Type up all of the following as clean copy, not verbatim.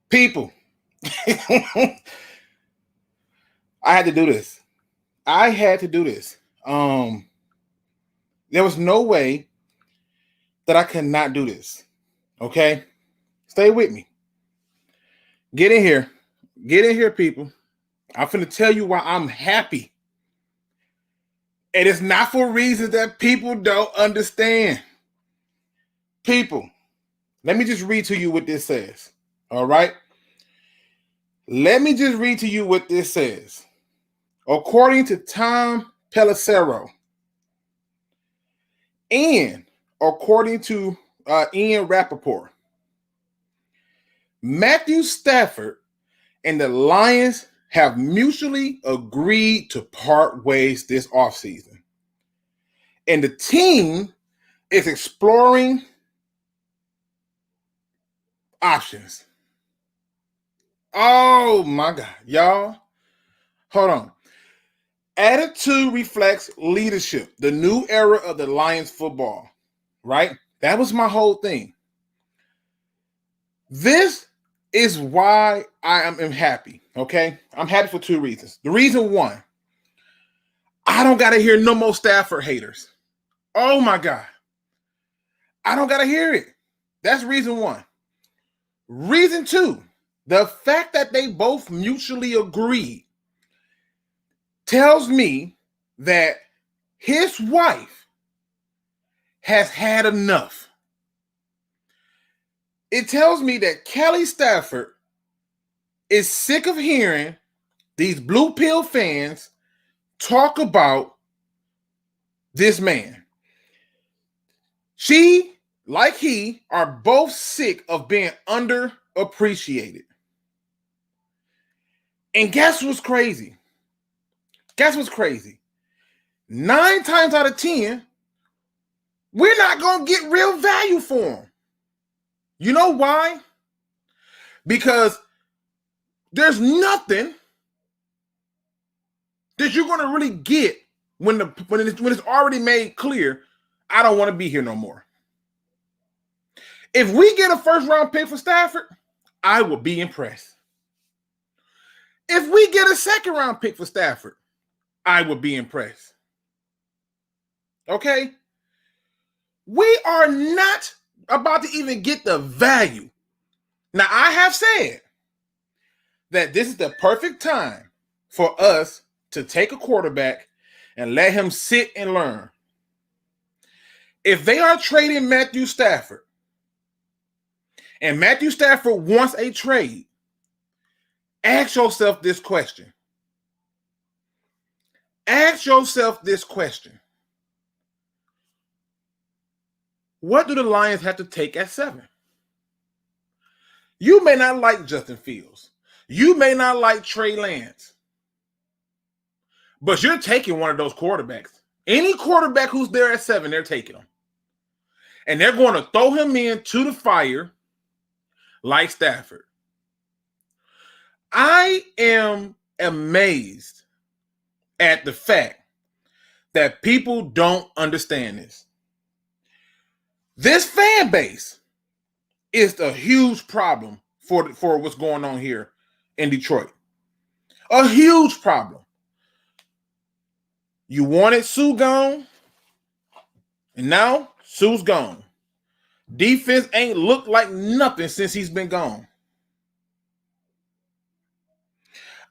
People. I had to do this. There was no way that I could not do this. Okay? Stay with me. Get in here. Get in here, people. I'm finna tell you why I'm happy. And it's not for reasons that people don't understand. People, let me just read to you what this says. All right? Let me just read to you what this says. According to Tom Pelissero, and according to Ian Rappaport, Matthew Stafford and the Lions have mutually agreed to part ways this offseason. And the team is exploring options. Oh my God, y'all. Hold on. Attitude reflects leadership, the new era of the Lions football, right? That was my whole thing. This is why I am happy, okay? I'm happy for two reasons. The reason one, I don't got to hear no more Stafford haters. Oh my God. I don't got to hear it. That's reason one. Reason two, the fact that they both mutually agreed tells me that his wife has had enough. It tells me that Kelly Stafford is sick of hearing these blue pill fans talk about this man. She, like he, are both sick of being underappreciated. And guess what's crazy? 9 times out of 10, we're not going to get real value for him. You know why? Because there's nothing that you're going to really get when it's already made clear, I don't want to be here no more. If we get a first-round pick for Stafford, I will be impressed. If we get a second-round pick for Stafford, I would be impressed. Okay? We are not about to even get the value. Now, I have said that this is the perfect time for us to take a quarterback and let him sit and learn. If they are trading Matthew Stafford, and Matthew Stafford wants a trade, ask yourself this question. What do the Lions have to take at 7? You may not like Justin Fields. You may not like Trey Lance. But you're taking one of those quarterbacks. Any quarterback who's there at 7, they're taking him. And they're going to throw him into the fire like Stafford. I am amazed at the fact that people don't understand this. This fan base is a huge problem for what's going on here in Detroit. A huge problem. You wanted Sue gone, and now Sue's gone. Defense ain't looked like nothing since he's been gone.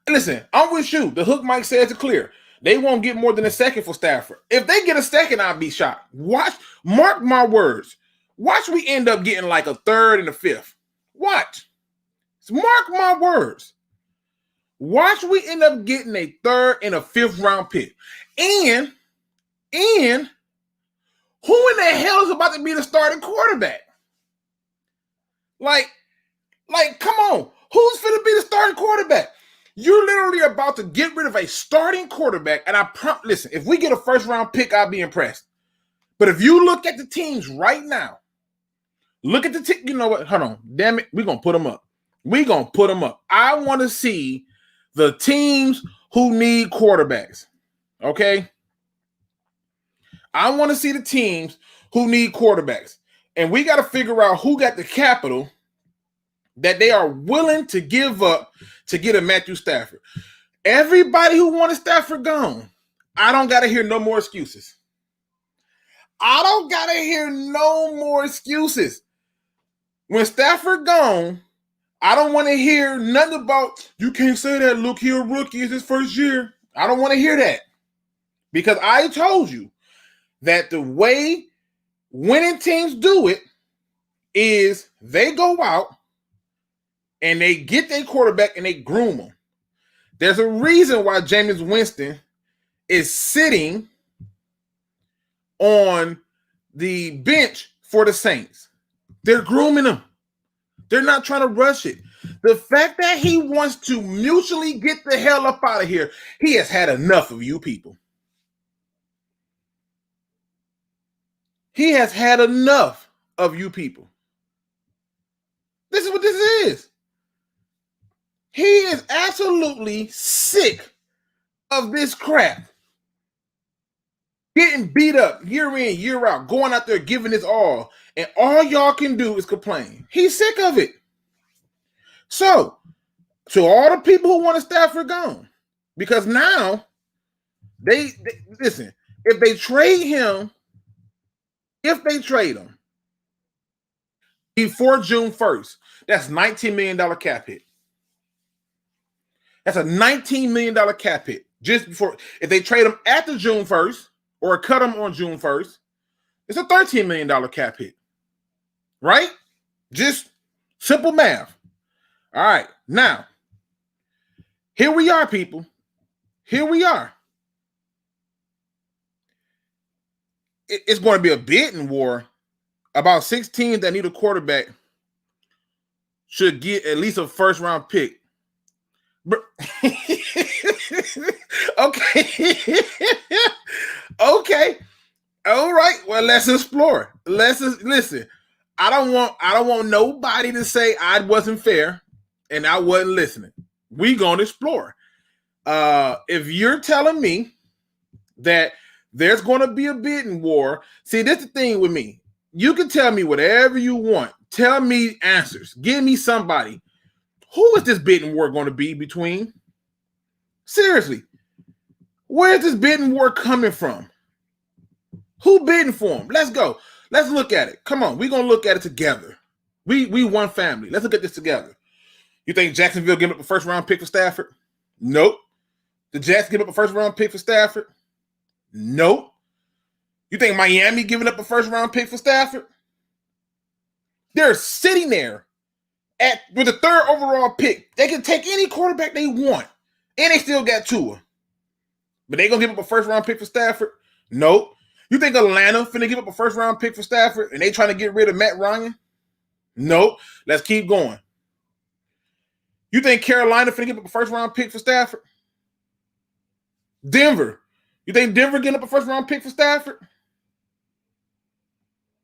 Listen, I'm with you. The hook Mike says it clear. They won't get more than a second for Stafford. If they get a second, I'll be shocked. Mark my words. Watch we end up getting like a third and a fifth. Watch. Mark my words. Watch we end up getting a third and a fifth round pick. And who in the hell is about to be the starting quarterback? Like, come on. Who's finna be the starting quarterback? You're literally about to get rid of a starting quarterback. And listen, if we get a first round pick, I'll be impressed. But if you look at the teams right now, you know what? Hold on. Damn it. We're going to put them up. I want to see the teams who need quarterbacks. Okay? I want to see the teams who need quarterbacks. And we got to figure out who got the capital that they are willing to give up to get a Matthew Stafford. Everybody who wanted Stafford gone, I don't got to hear no more excuses. I don't got to hear no more excuses. When Stafford gone, I don't want to hear nothing about, you can't say that, look, he a rookie, it's his first year. I don't want to hear that. Because I told you that the way winning teams do it is they go out and they get their quarterback and they groom them. There's a reason why Jameis Winston is sitting on the bench for the Saints. They're grooming him. They're not trying to rush it. The fact that he wants to mutually get the hell up out of here, he has had enough of you people. He has had enough of you people. This is what this is. He is absolutely sick of this crap. Getting beat up year in, year out, going out there giving his all, and all y'all can do is complain. He's sick of it. So, to all the people who want Stafford gone, because now they listen, if they trade him before June 1st, that's $19 million cap hit. That's a $19 million cap hit. Just before, if they trade him after June 1st or cut him on June 1st, it's a $13 million cap hit. Right? Just simple math. All right. Now, here we are, people. Here we are. It's going to be a bidding war. About 6 teams that need a quarterback should get at least a first-round pick. Okay. Okay. All right. Well, let's explore. Listen. I don't want nobody to say I wasn't fair and I wasn't listening. We gonna explore. If you're telling me that there's going to be a bidding war, see, this is the thing with me. You can tell me whatever you want. Tell me answers. Give me somebody. Who is this bidding war going to be between? Seriously. Where is this bidding war coming from? Who bidding for him? Let's go. Let's look at it. Come on. We're going to look at it together. We one family. Let's look at this together. You think Jacksonville give up a first-round pick for Stafford? Nope. The Jets give up a first-round pick for Stafford? Nope. You think Miami giving up a first-round pick for Stafford? They're sitting there with the 3rd overall pick. They can take any quarterback they want, and they still got Tua. But they going to give up a first-round pick for Stafford? Nope. You think Atlanta finna give up a first-round pick for Stafford, and they trying to get rid of Matt Ryan? Nope. Let's keep going. You think Carolina finna give up a first-round pick for Stafford? Denver. You think Denver getting up a first-round pick for Stafford?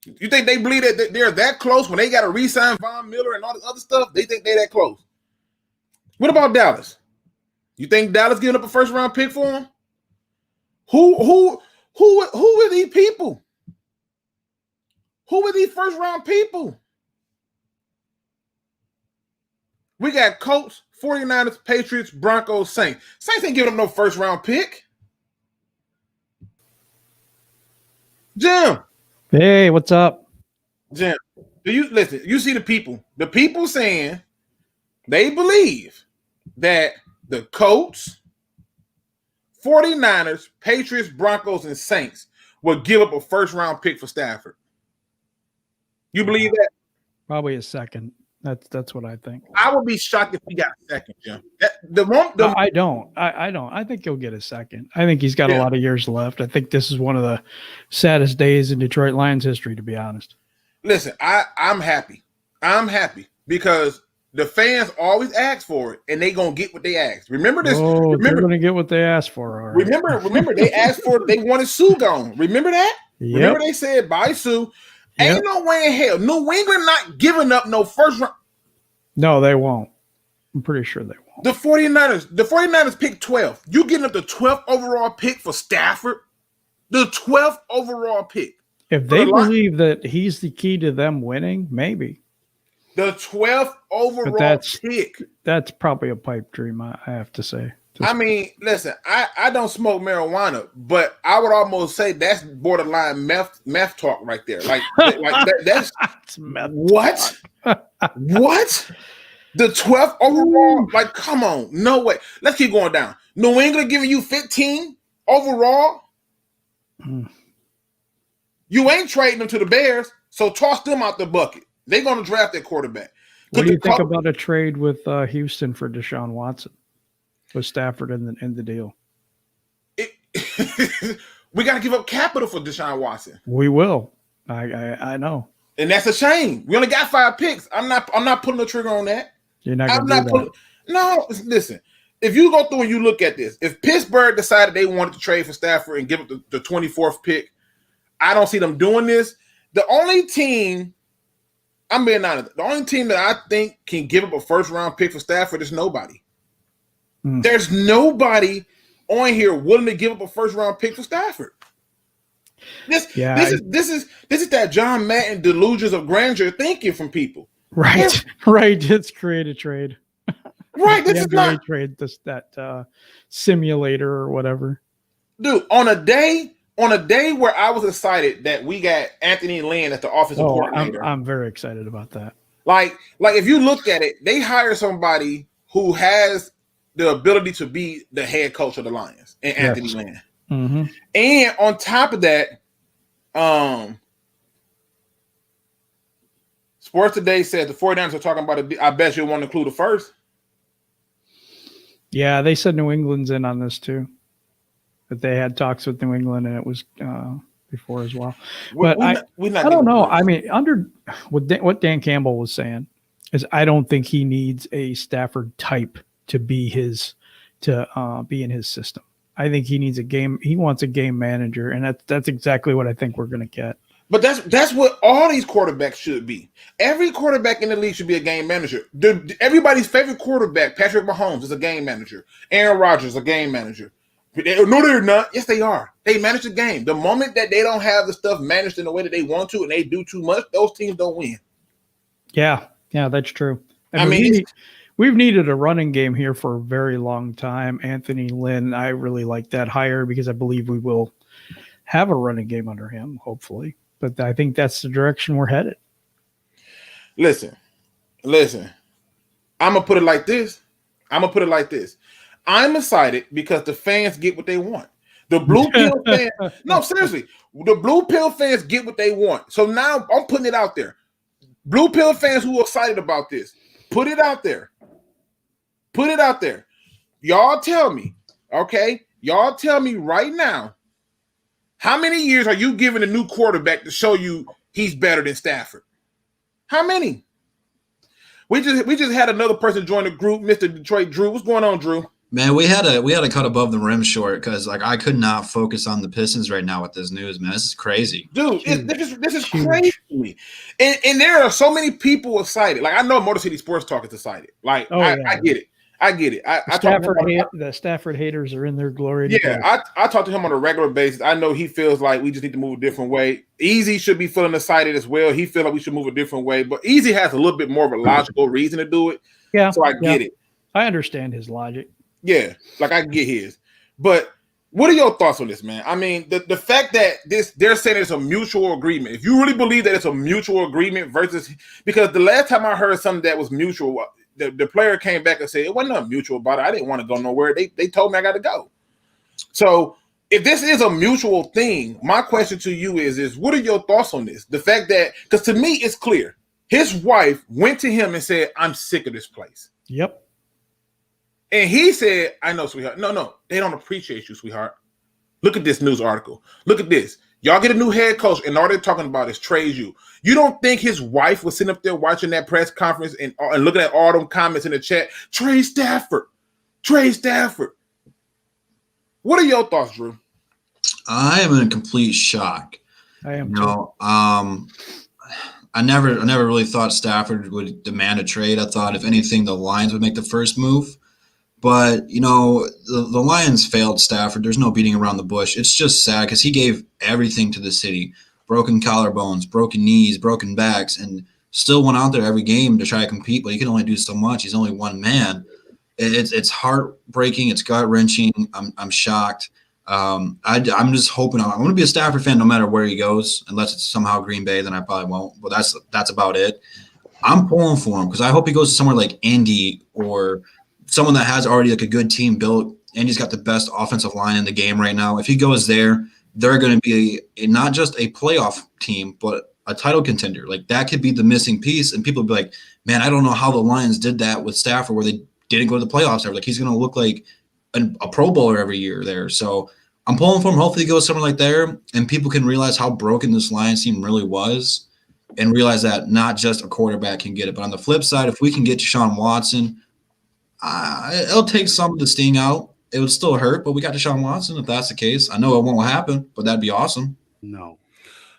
You think they believe that they're that close when they got to re-sign Von Miller and all this other stuff? They think they're that close. What about Dallas? You think Dallas giving up a first-round pick for him? Who are these people? Who are these first-round people? We got Colts, 49ers, Patriots, Broncos, Saints. Saints ain't giving up no first-round pick. Jim. Hey, what's up? Jim, do you listen? You see the people. The people saying they believe that the Colts, 49ers, Patriots, Broncos, and Saints will give up a first-round pick for Stafford. You believe that? Probably a second. That's what I think. I would be shocked if he got a second, Jim. I don't. I think he'll get a second. I think he's got a lot of years left. I think this is one of the saddest days in Detroit Lions history, to be honest. Listen, I'm happy. I'm happy because the fans always ask for it, and they gonna get what they asked. Remember this? They're gonna get what they asked for. All right. Remember they asked for it. They wanted Sue gone. Remember that? Yep. Remember they said bye Sue. Yep. Ain't no way in hell. New England not giving up no first round. No, they won't. I'm pretty sure they won't. The 49ers picked 12. You getting up the 12th overall pick for Stafford? The 12th overall pick. If they believe that he's the key to them winning, maybe. The 12th overall pick. That's probably a pipe dream, I have to say. I mean, listen, I don't smoke marijuana, but I would almost say that's borderline meth talk right there. Like that's what? What? The 12th overall? Like, come on. No way. Let's keep going down. New England giving you 15 overall? You ain't trading them to the Bears, so toss them out the bucket. They're going to draft their quarterback. What do you think about a trade with Houston for Deshaun Watson? With Stafford in the deal? We got to give up capital for Deshaun Watson. We will. I know. And that's a shame. We only got 5 picks. I'm not pulling the trigger on that. You're not going to do that. No, listen. If you go through and you look at this, if Pittsburgh decided they wanted to trade for Stafford and give up the 24th pick, I don't see them doing this. The only team, I'm being honest, the only team that I think can give up a first-round pick for Stafford is nobody. There's nobody on here willing to give up a first-round pick for Stafford. This is that John Madden delusions of grandeur thinking from people. Right, right. It's create a trade. Right, this is not trade. That simulator or whatever. Dude, on a day where I was excited that we got Anthony Lynn as the offensive coordinator. I'm very excited about that. Like if you look at it, they hire somebody who has the ability to be the head coach of the Lions and Anthony Lynn. Mm-hmm. And on top of that, Sports Today said the 49ers are talking about it. I bet you want to include the first. Yeah, they said New England's in on this too. That they had talks with New England and it was before as well. But I don't know. I mean, under what Dan Campbell was saying is I don't think he needs a Stafford type to be in his system. I think he needs he wants a game manager, and that's exactly what I think we're going to get. But that's what all these quarterbacks should be. Every quarterback in the league should be a game manager. Everybody's favorite quarterback, Patrick Mahomes, is a game manager. Aaron Rodgers is a game manager. No, they're not. Yes, they are. They manage the game. The moment that they don't have the stuff managed in the way that they want to and they do too much, those teams don't win. Yeah, that's true. I mean we've needed a running game here for a very long time. Anthony Lynn, I really like that hire because I believe we will have a running game under him, hopefully. But I think that's the direction we're headed. Listen. I'm going to put it like this. I'm excited because the fans get what they want. The blue pill fans, no, seriously, the blue pill fans get what they want. So now I'm putting it out there. Blue pill fans who are excited about this, put it out there. Y'all tell me, okay? Y'all tell me right now, how many years are you giving a new quarterback to show you he's better than Stafford? How many? We just had another person join the group, Mr. Detroit Drew. What's going on, Drew? Man, we had to cut above the rim short because I could not focus on the Pistons right now with this news, man. This is crazy, dude. This is crazy to me. And there are so many people excited. Like I know Motor City Sports Talk is excited. Like I get it. The Stafford haters are in their glory. Yeah, I talk to him on a regular basis. I know he feels like we just need to move a different way. Easy should be feeling excited as well. He feels like we should move a different way, but Easy has a little bit more of a logical reason to do it. Yeah, so I get it. I understand his logic. Yeah, like I get his. But what are your thoughts on this, man? I mean, the fact that they're saying it's a mutual agreement. If you really believe that it's a mutual agreement versus because the last time I heard something that was mutual. The player came back and said, it wasn't nothing mutual about it. I didn't want to go nowhere. They told me I got to go. So if this is a mutual thing, my question to you is what are your thoughts on this? The fact that, because to me, it's clear. His wife went to him and said, I'm sick of this place. Yep. And he said, I know, sweetheart. No, they don't appreciate you, sweetheart. Look at this news article. Look at this. Y'all get a new head coach, and all they're talking about is trade you. You don't think his wife was sitting up there watching that press conference and looking at all them comments in the chat? Trade Stafford. What are your thoughts, Drew? I am in complete shock. I am. I never really thought Stafford would demand a trade. I thought, if anything, the Lions would make the first move. But, the Lions failed Stafford. There's no beating around the bush. It's just sad because he gave everything to the city. broken collarbones, broken knees, broken backs, and still went out there every game to try to compete, but he can only do so much. He's only one man. It's heartbreaking. It's gut wrenching. I'm shocked. I'm just hoping I'm going to be a Stafford fan no matter where he goes, unless it's somehow Green Bay, then I probably won't. But that's about it. I'm pulling for him because I hope he goes to somewhere like Indy or someone that has already like a good team built. Indy's got the best offensive line in the game right now. If he goes there, they're going to be not just a playoff team, but a title contender. Like that could be the missing piece. And people will be like, man, I don't know how the Lions did that with Stafford where they didn't go to the playoffs ever. Like he's going to look like a Pro Bowler every year there. So I'm pulling for him. Hopefully he goes somewhere like there and people can realize how broken this Lions team really was and realize that not just a quarterback can get it. But on the flip side, if we can get Deshaun Watson, it'll take some of the sting out. It would still hurt, but we got Deshaun Watson if that's the case. I know it won't happen, but that'd be awesome. No.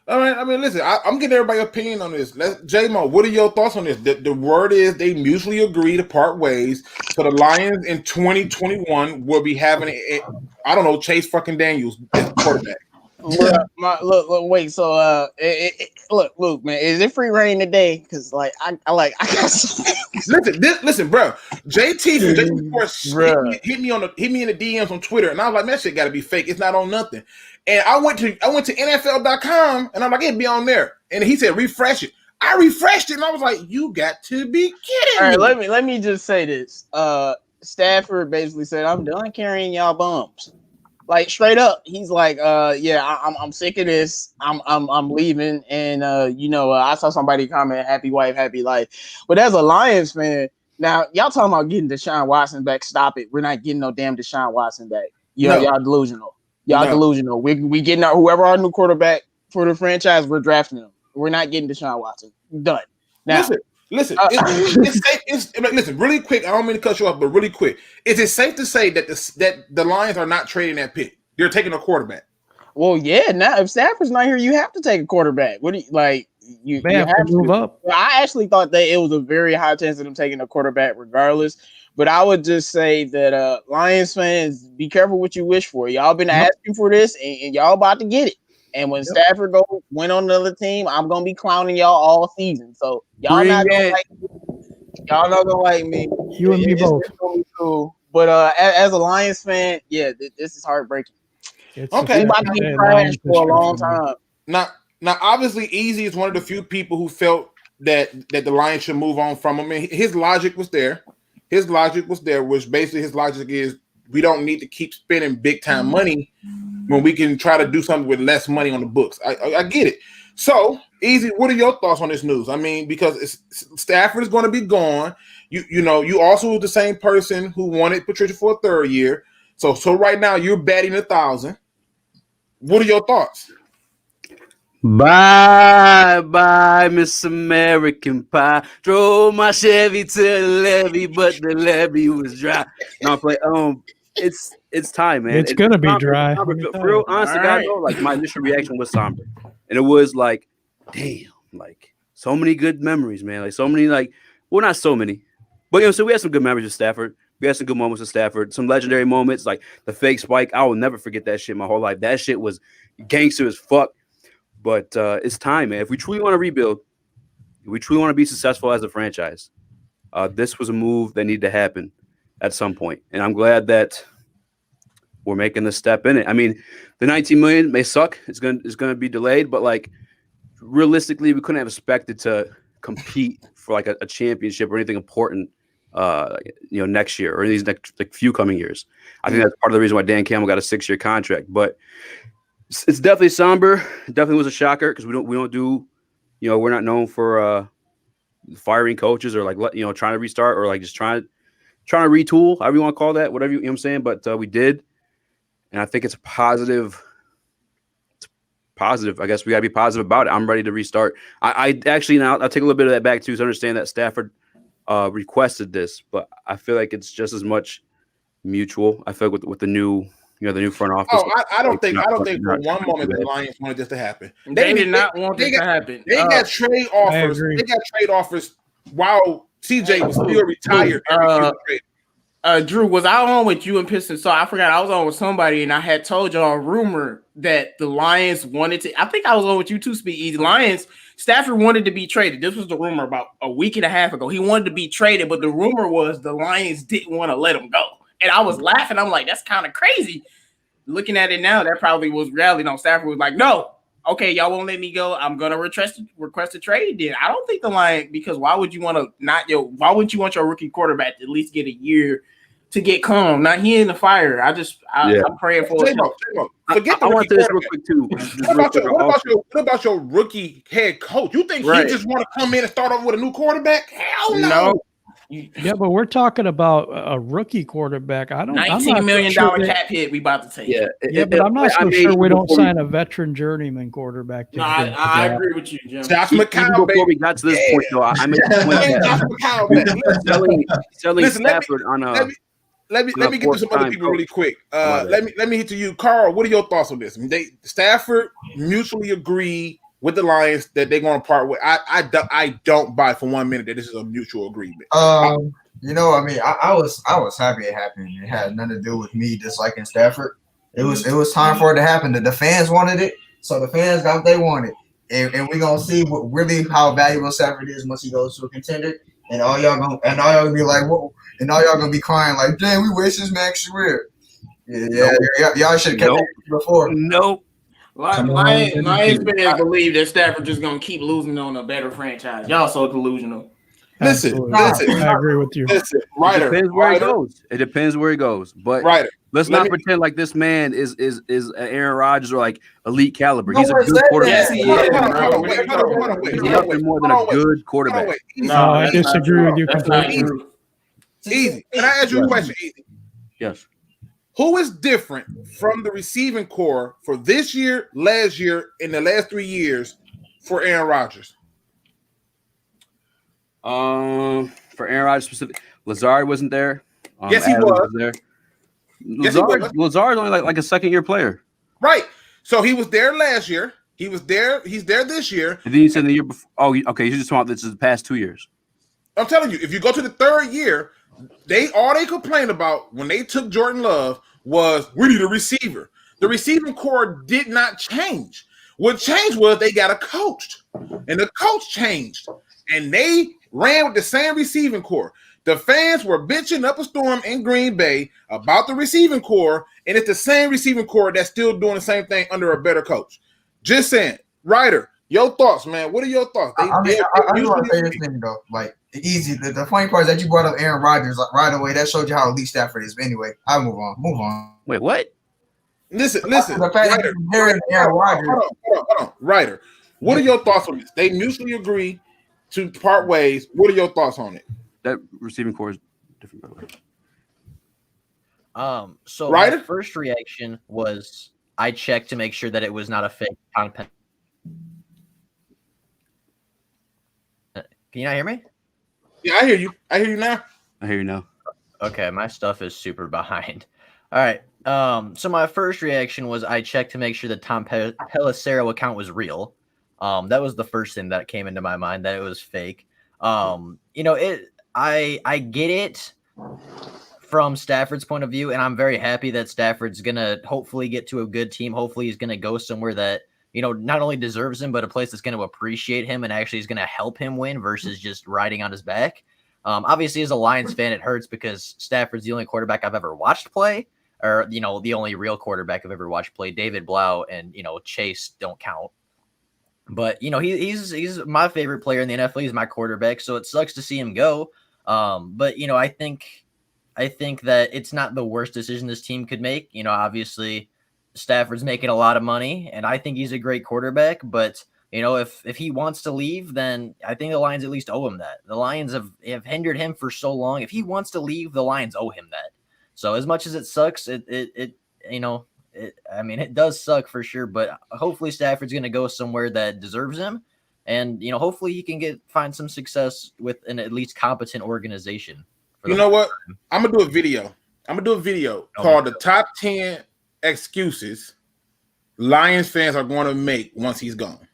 All right. I mean, listen, I'm getting everybody's opinion on this. J-Mo, what are your thoughts on this? The word is they mutually agree to part ways. So the Lions in 2021 will be having Chase fucking Daniels as quarterback. Look, wait. So, look, Luke, man, is it free reign today? Because, like, I got some. Listen, bro. JT hit me in the DMs on Twitter, and I was like, man, that shit got to be fake. It's not on nothing. And I went to NFL.com, and I'm like, it'd be on there. And he said, refresh it. I refreshed it, and I was like, you got to be kidding me. All right, let me just say this. Stafford basically said, I'm done carrying y'all bums. Like straight up, he's like, I'm sick of this. I'm leaving. And I saw somebody comment, happy wife, happy life. But as a Lions fan, now y'all talking about getting Deshaun Watson back. Stop it. We're not getting no damn Deshaun Watson back. Y'all delusional. Delusional. We getting whoever our new quarterback for the franchise, we're drafting him. We're not getting Deshaun Watson. Done. Now Listen, it's safe. Listen, really quick. I don't mean to cut you off, but really quick. Is it safe to say that the Lions are not trading that pick? They're taking a quarterback. Well, yeah. Now, if Stafford's not here, you have to take a quarterback. What do you like? You have to move up. I actually thought that it was a very high chance of them taking a quarterback, regardless. But I would just say that Lions fans, be careful what you wish for. Y'all been asking for this, and y'all about to get it. And when Stafford went on another team, I'm gonna be clowning y'all all season. So y'all not gonna like me. Y'all not gonna like me. You and me both. Gonna be cool. But as a Lions fan, this is heartbreaking. Okay, about to be trashed for a long time. Now, obviously, Easy is one of the few people who felt that the Lions should move on from him. And his logic was there. Which basically his logic is we don't need to keep spending big time money when we can try to do something with less money on the books. I get it. So, Easy, what are your thoughts on this news? I mean, because Stafford is going to be gone. You also was the same person who wanted Patricia for a third year. So right now you're batting 1,000. What are your thoughts? Bye, Miss American Pie. Drove my Chevy to the levee, but the levee was dry. No, but it's time, man. It's gonna be dry. For real, honestly, God, like my initial reaction was somber, and it was like, damn, like so many good memories, man. Like so many, not so many, but so we had some good memories with Stafford. We had some good moments with Stafford, some legendary moments, like the fake spike. I will never forget that shit my whole life. That shit was gangster as fuck. But it's time, man. If we truly want to rebuild, if we truly want to be successful as a franchise, this was a move that needed to happen at some point. And I'm glad that we're making this step in it. I mean, the $19 million may suck. It's gonna be delayed, but like realistically, we couldn't have expected to compete for like a championship or anything important, next year or these next few coming years. I think that's part of the reason why Dan Campbell got a 6-year contract, but. It's definitely somber. It definitely was a shocker because we don't do, we're not known for firing coaches or trying to restart or like just trying to retool, however you want to call that, whatever you know what I'm saying. But we did, and I think it's positive. It's positive. I guess we gotta be positive about it. I'm ready to restart. I actually now I'll take a little bit of that back too to understand that Stafford requested this, but I feel like it's just as much mutual. I feel like with the new. The new front office. Oh, I don't think for one moment the Lions wanted this to happen. They did not want this to happen. They got trade offers. They got trade offers while CJ was still retired. Drew, was I on with you and Pistons? So I forgot I was on with somebody, and I had told y'all a rumor that the Lions wanted to. I think I was on with you too, Speed. Lions, Stafford wanted to be traded. This was the rumor about a week and a half ago. He wanted to be traded, but the rumor was the Lions didn't want to let him go. And I was laughing. I'm like, that's kind of crazy. Looking at it now, that probably was reality. No, Stafford was like, no. Okay, y'all won't let me go. I'm gonna request a trade. Then I don't think the Lions, because why would you want to why wouldn't you want your rookie quarterback to at least get a year to get calm? Now he in the fire. I'm praying for it. Forget the rookie quarterback. Real quick too. What about your rookie head coach? You think he just want to come in and start off with a new quarterback? Hell no. Yeah, but we're talking about a rookie quarterback. $19 million cap hit we about to take. But I'm not so sure we don't sign a veteran journeyman quarterback. No, I agree with you, Jim. Josh McCown, before we got to this point, though, I made the point selling Stafford on a. Let me get to some other people really quick. Let me hit to you, Carl. What are your thoughts on this? Stafford mutually agreed with the Lions that they're going to part with. I don't buy for 1 minute that this is a mutual agreement. I was happy it happened. It had nothing to do with me disliking Stafford. It was time for it to happen. The fans wanted it, so the fans got what they wanted, and we're gonna see how valuable Stafford is once he goes to a contender. And all y'all gonna be like, whoa, and all y'all gonna be crying like, damn, we wish this Max career. Y'all should have kept it before. Nope. Lions fans believe that Stafford just gonna keep losing on a better franchise. Y'all so delusional. Listen, I agree with you. Listen, Ryder, It depends where he goes. But let's not pretend like this man is Aaron Rodgers or like elite caliber. He's a good quarterback. Yes, he is. He's nothing more than a good quarterback. No, I disagree with you completely. Easy. Can I ask you a question? Easy. Yes. Who is different from the receiving core for this year, last year, in the last 3 years for Aaron Rodgers? For Aaron Rodgers specific, Lazard wasn't there. Yes, he was there. Lazard's only like a second-year player. Right. So he was there last year. He was there. He's there this year. And then you said the year before. Oh, okay. You just talking about this is the past 2 years. I'm telling you, if you go to the third year, they complained about when they took Jordan Love was we need a receiver. The receiving core did not change. What changed was they got a coach, and the coach changed, and they ran with the same receiving core. The fans were bitching up a storm in Green Bay about the receiving core, and it's the same receiving core that's still doing the same thing under a better coach. Just saying. Ryder, your thoughts, man. What are your thoughts? I want to say this thing, though. Like, easy. The funny part is that you brought up Aaron Rodgers right away. That showed you how elite Stafford is. But anyway, I'll move on. Wait, what? Listen. The fact that you're hearing Aaron Rodgers. Hold on. Ryder, what are your thoughts on this? They mutually agree to part ways. What are your thoughts on it? That receiving core is different, by the way. So Ryder? My first reaction was I checked to make sure that it was not a fake content. Can you not hear me? Yeah, I hear you. I hear you now. I hear you now. Okay, my stuff is super behind. All right. So my first reaction was I checked to make sure the Tom Pelissero account was real. That was the first thing that came into my mind, that it was fake. I get it from Stafford's point of view, and I'm very happy that Stafford's gonna hopefully get to a good team. Hopefully he's gonna go somewhere that not only deserves him, but a place that's going to appreciate him and actually is going to help him win versus just riding on his back. Obviously, as a Lions fan, it hurts because Stafford's the only quarterback I've ever watched play, or, the only real quarterback I've ever watched play. David Blau and, Chase don't count. But, he's my favorite player in the NFL. He's my quarterback, so it sucks to see him go. But, I think that it's not the worst decision this team could make. Obviously, Stafford's making a lot of money, and I think he's a great quarterback. But, if he wants to leave, then I think the Lions at least owe him that. The Lions have hindered him for so long. If he wants to leave, the Lions owe him that. So as much as it sucks, it does suck for sure. But hopefully Stafford's going to go somewhere that deserves him. And, hopefully he can find some success with an at least competent organization. You know what? I'm going to do a video. Called The Top 10 Excuses Lions fans are going to make once he's gone.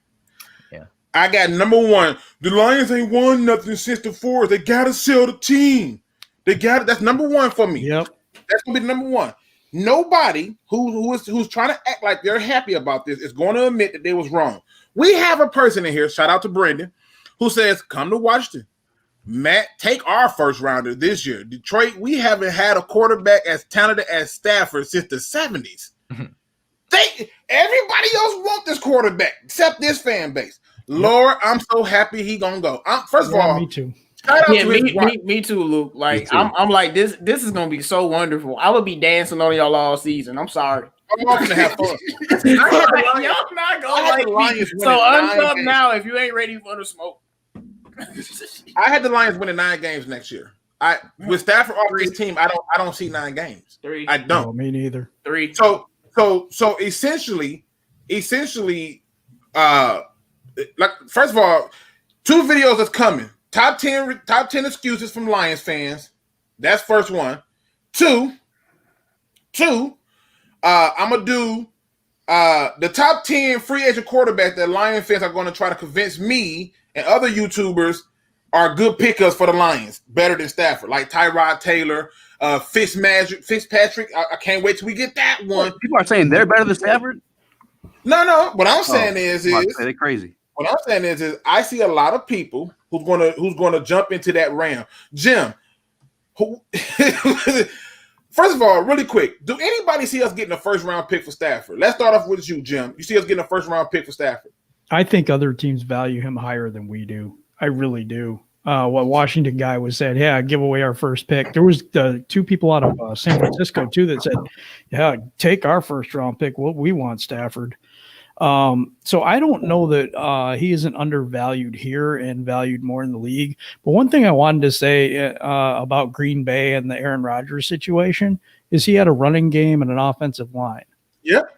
Yeah. I got number one. The Lions ain't won nothing since the 4th. They got to sell the team. The guy that's number one for me. Yep. That's gonna be the number one. Nobody who's trying to act like they're happy about this is going to admit that they was wrong. We have a person in here, shout out to Brendan, who says, come to Washington. Matt, take our first rounder this year. Detroit, we haven't had a quarterback as talented as Stafford since the 70s. Everybody else want this quarterback except this fan base. Lord, I'm so happy he gonna go. First of all, me too. Yeah, me too, Luke. Like too. I'm like this is gonna be so wonderful. I would be dancing on y'all all season. I'm sorry. I'm not gonna have fun. Y'all not gonna like me. So unsub now if you ain't ready for the smoke. I had the Lions winning 9 games next year. With Stafford off this team, I don't see 9 games. 3. I don't. No, me neither. 3. So essentially, like first of all, 2 videos that's coming. Top 10 excuses from Lions fans. That's first one. Two. I'm gonna do the top 10 free agent quarterbacks that Lions fans are going to try to convince me and other YouTubers are good pickups for the Lions, better than Stafford, like Tyrod Taylor, Fitzpatrick. I can't wait till we get that one. People are saying they're better than Stafford. No. What I'm saying is they're crazy. What I'm saying is I see a lot of people who's gonna jump into that ram. Jim, first of all, really quick, do anybody see us getting a first round pick for Stafford? Let's start off with you, Jim. You see us getting a first round pick for Stafford? I think other teams value him higher than we do. I really do. What Washington guy was said, yeah, give away our first pick. There was 2 people out of San Francisco too that said, yeah, take our first round pick. Well, we want Stafford. So I don't know that he isn't undervalued here and valued more in the league. But one thing I wanted to say about Green Bay and the Aaron Rodgers situation is he had a running game and an offensive line. Yep.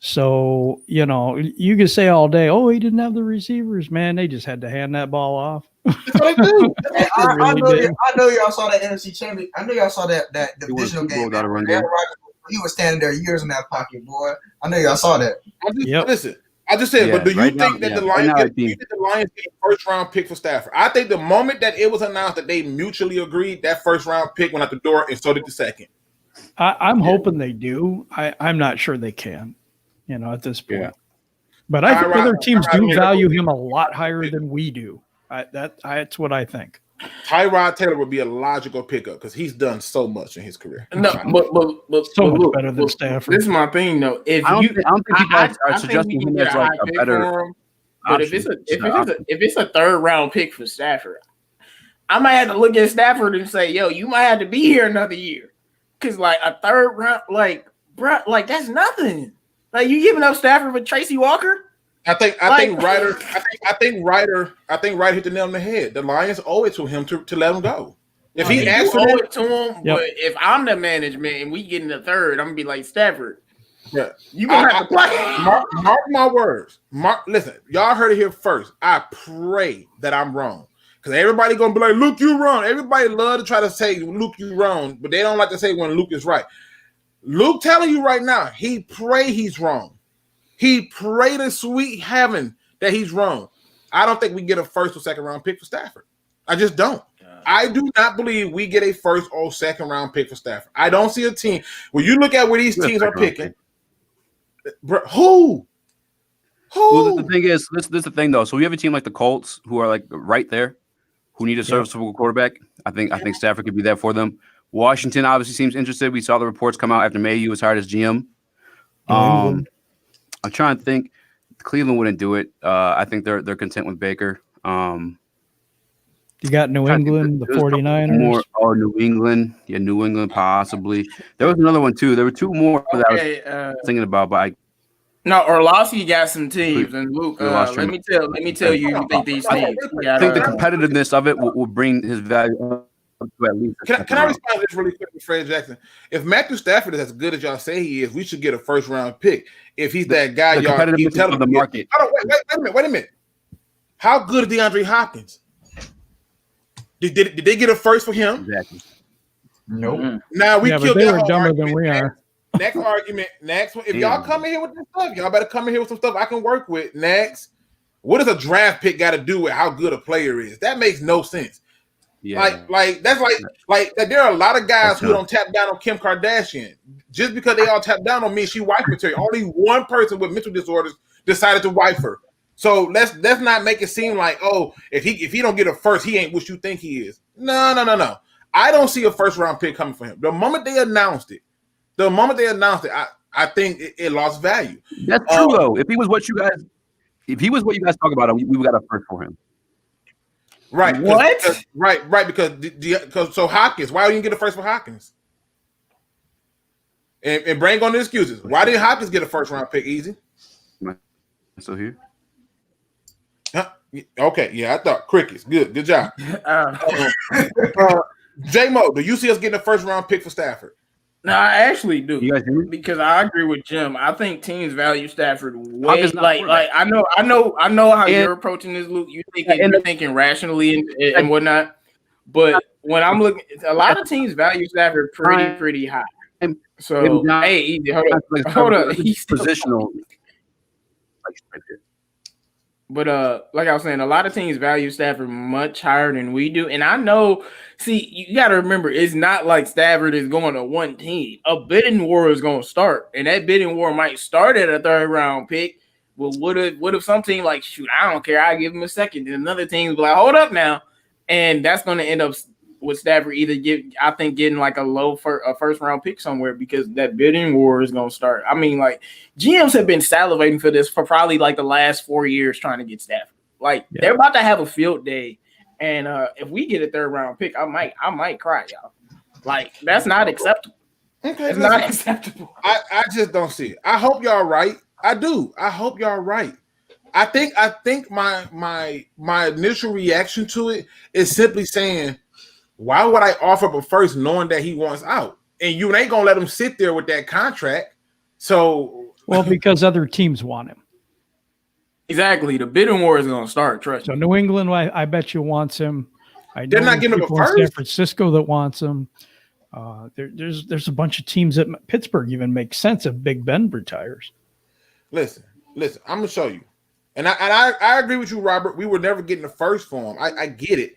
So, you can say all day, oh, he didn't have the receivers, man. They just had to hand that ball off. That's what they do. I know y'all saw that NFC Championship. I know y'all saw that divisional game. He was standing there years in that pocket, boy. I know y'all saw that. Listen, I just said, but do you think that the Lions get a first round pick for Stafford? I think the moment that it was announced that they mutually agreed, that first round pick went out the door, and so did the second. I'm hoping they do. I'm not sure they can, at this point. Yeah. But I think other teams do value him a lot higher than we do. That's what I think. Tyrod Taylor would be a logical pickup because he's done so much in his career. No, but so much better than Stafford. This is my thing, though. I don't think people are suggesting him as like a better. But if it's a third round pick for Stafford, I might have to look at Stafford and say, "Yo, you might have to be here another year," because like a third round, like that's nothing. Like you giving up Stafford for Tracy Walker. I think Ryder hit the nail on the head. The Lions owe it to him to let him go. If he asked for it to him, but if I'm the management and we get in the third, I'm gonna be like Stafford. Yeah, you gonna have to play. Mark my words. Listen, y'all heard it here first. I pray that I'm wrong because everybody gonna be like, "Luke, you wrong." Everybody love to try to say, "Luke, you wrong," but they don't like to say when Luke is right. Luke telling you right now, he pray he's wrong. He prayed to sweet heaven that he's wrong. I don't think we get a first or second round pick for Stafford. I just don't. I do not believe we get a first or second round pick for Stafford. I don't see a team. When you look at where these teams are picking, who? Well, the thing is, this is the thing though. So we have a team like the Colts who are like right there, who need a serviceable quarterback. I think Stafford could be there for them. Washington obviously seems interested. We saw the reports come out after Mayhew was hired as GM. I'm trying to think. Cleveland wouldn't do it. I think they're content with Baker. You got New England, the 49ers. New England. Yeah, New England possibly. There was another one too. There were 2 more that I was thinking about, but Orlovsky got some teams, and Luke. Let me tell you, you think these teams? I think the competitiveness of it will bring his value up to at least. Can I respond to this really quick with Fred Jackson? If Matthew Stafford is as good as y'all say he is, we should get a first round pick. If he's that guy, y'all keep telling the market. Wait a minute. How good is DeAndre Hopkins? Did they get a first for him? Exactly. Nope. Mm-hmm. Now we killed they were dumber than we are. Next argument. Next one. If y'all come in here with this stuff, y'all better come in here with some stuff I can work with. Next. What does a draft pick got to do with how good a player is? That makes no sense. Yeah. Like that's like there are a lot of guys who don't tap down on Kim Kardashian. Just because they all tap down on me, she wife material. Only one person with mental disorders decided to wife her. So let's not make it seem like, oh, if he don't get a first, he ain't what you think he is. No. I don't see a first round pick coming for him. The moment they announced it, I think it lost value. That's true though. If he was what you guys talk about, we got a first for him. Right. What? Right. Because so Hopkins, why didn't you get a first for Hopkins? And bring on the excuses. Why didn't Hopkins get a first round pick? Easy. So here. Okay, yeah, I thought crickets. Good job. J-Mo, do you see us getting a first round pick for Stafford? No, I actually do. You guys do? Because I agree with Jim. I think teams value Stafford way like I know how you're approaching this, Luke. You're thinking rationally and whatnot. But when I'm looking, a lot of teams value Stafford pretty high. So hey, easy. Hold up. He's positional. But like I was saying, a lot of teams value Stafford much higher than we do. And I know, see, you got to remember, it's not like Stafford is going to one team. A bidding war is going to start. And that bidding war might start at a third round pick. But what if some team like, shoot, I don't care, I give him a second. And another team will be like, hold up now. And that's going to end up with Stafford getting like a first round pick somewhere, because that bidding war is going to start. I mean, like, GMs have been salivating for this for probably like the last 4 years trying to get Stafford. Like, they're about to have a field day. And if we get a third round pick, I might cry, y'all. Like, that's not acceptable. Okay, it's not acceptable. I just don't see it. I hope y'all right. I do. I hope y'all right. I think my initial reaction to it is simply saying, why would I offer up a first knowing that he wants out? And you ain't gonna let him sit there with that contract. So because other teams want him. Exactly. The bidding war is gonna start. Trust me. So New England, I bet you wants him. They're not giving him a first. San Francisco that wants him. There's a bunch of teams that Pittsburgh even makes sense if Big Ben retires. Listen. I'm gonna show you, and I agree with you, Robert. We were never getting the first for him. I get it.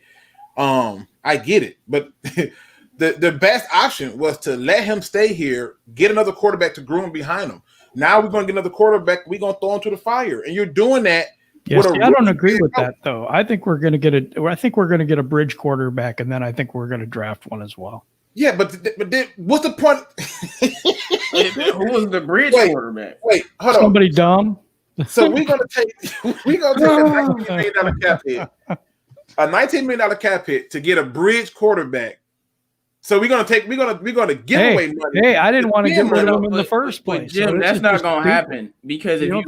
I get it, but the best option was to let him stay here, get another quarterback to groom behind him. Now we're going to get another quarterback. We're going to throw him to the fire, and you're doing that. Yes, I don't agree with that though. I think we're going to get a bridge quarterback, and then I think we're going to draft one as well. Yeah, but what's the point? Who was the bridge quarterback? Wait, hold on. Somebody dumb. So we're gonna take a $19 million cap hit. A $19 million cap hit to get a bridge quarterback. So we're gonna give away money. Hey, I didn't want to give rid of him in the first place. Jim, so that's not gonna happen, because if you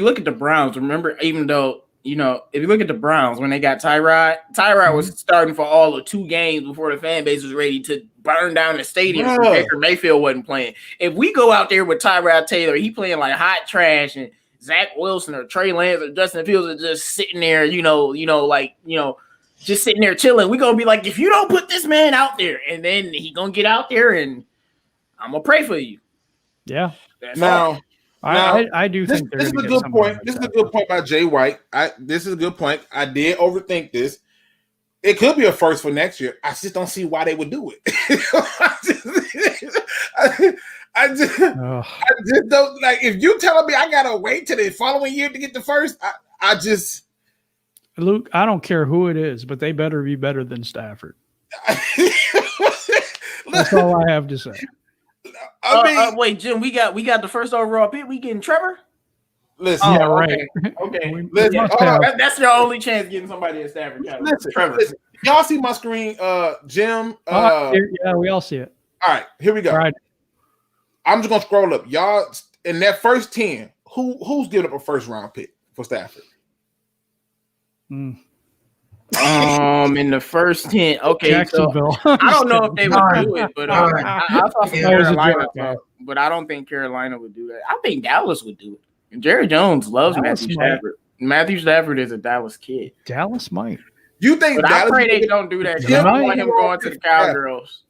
look at the Browns, remember, even though if you look at the Browns when they got Tyrod was starting for all of 2 games before the fan base was ready to burn down the stadium. Baker Mayfield wasn't playing. If we go out there with Tyrod Taylor, he playing like hot trash, and Zach Wilson or Trey Lance or Justin Fields are just sitting there, just sitting there chilling. We're gonna be like, if you don't put this man out there, and then he gonna get out there, and I'm gonna pray for you. Yeah. Now, I do think this is a good point. This is a good point by Jay White. This is a good point. I did overthink this. It could be a first for next year. I just don't see why they would do it. I just don't, like, if you telling me I gotta wait till the following year to get the first, I just Luke, I don't care who it is, but they better be better than Stafford. That's all I have to say. Wait, Jim, we got the first overall pick. We getting Trevor? Listen, yeah, right. Okay. Listen, that's your only chance getting somebody at Stafford. Trevor. Listen. Y'all see my screen, Jim? Yeah, we all see it. All right, here we go. All right. I'm just gonna scroll up. Y'all in that first 10, who's giving up a first round pick for Stafford? In the first 10, okay. Jacksonville. So I don't know if they would do it, but I thought Carolina, but I don't think Carolina would do that. I think Dallas would do it. Jerry Jones loves Matthew Stafford. Matthew Stafford is a Dallas kid. Dallas might. You think? But I pray they don't do that. I want him going to the Cowgirls.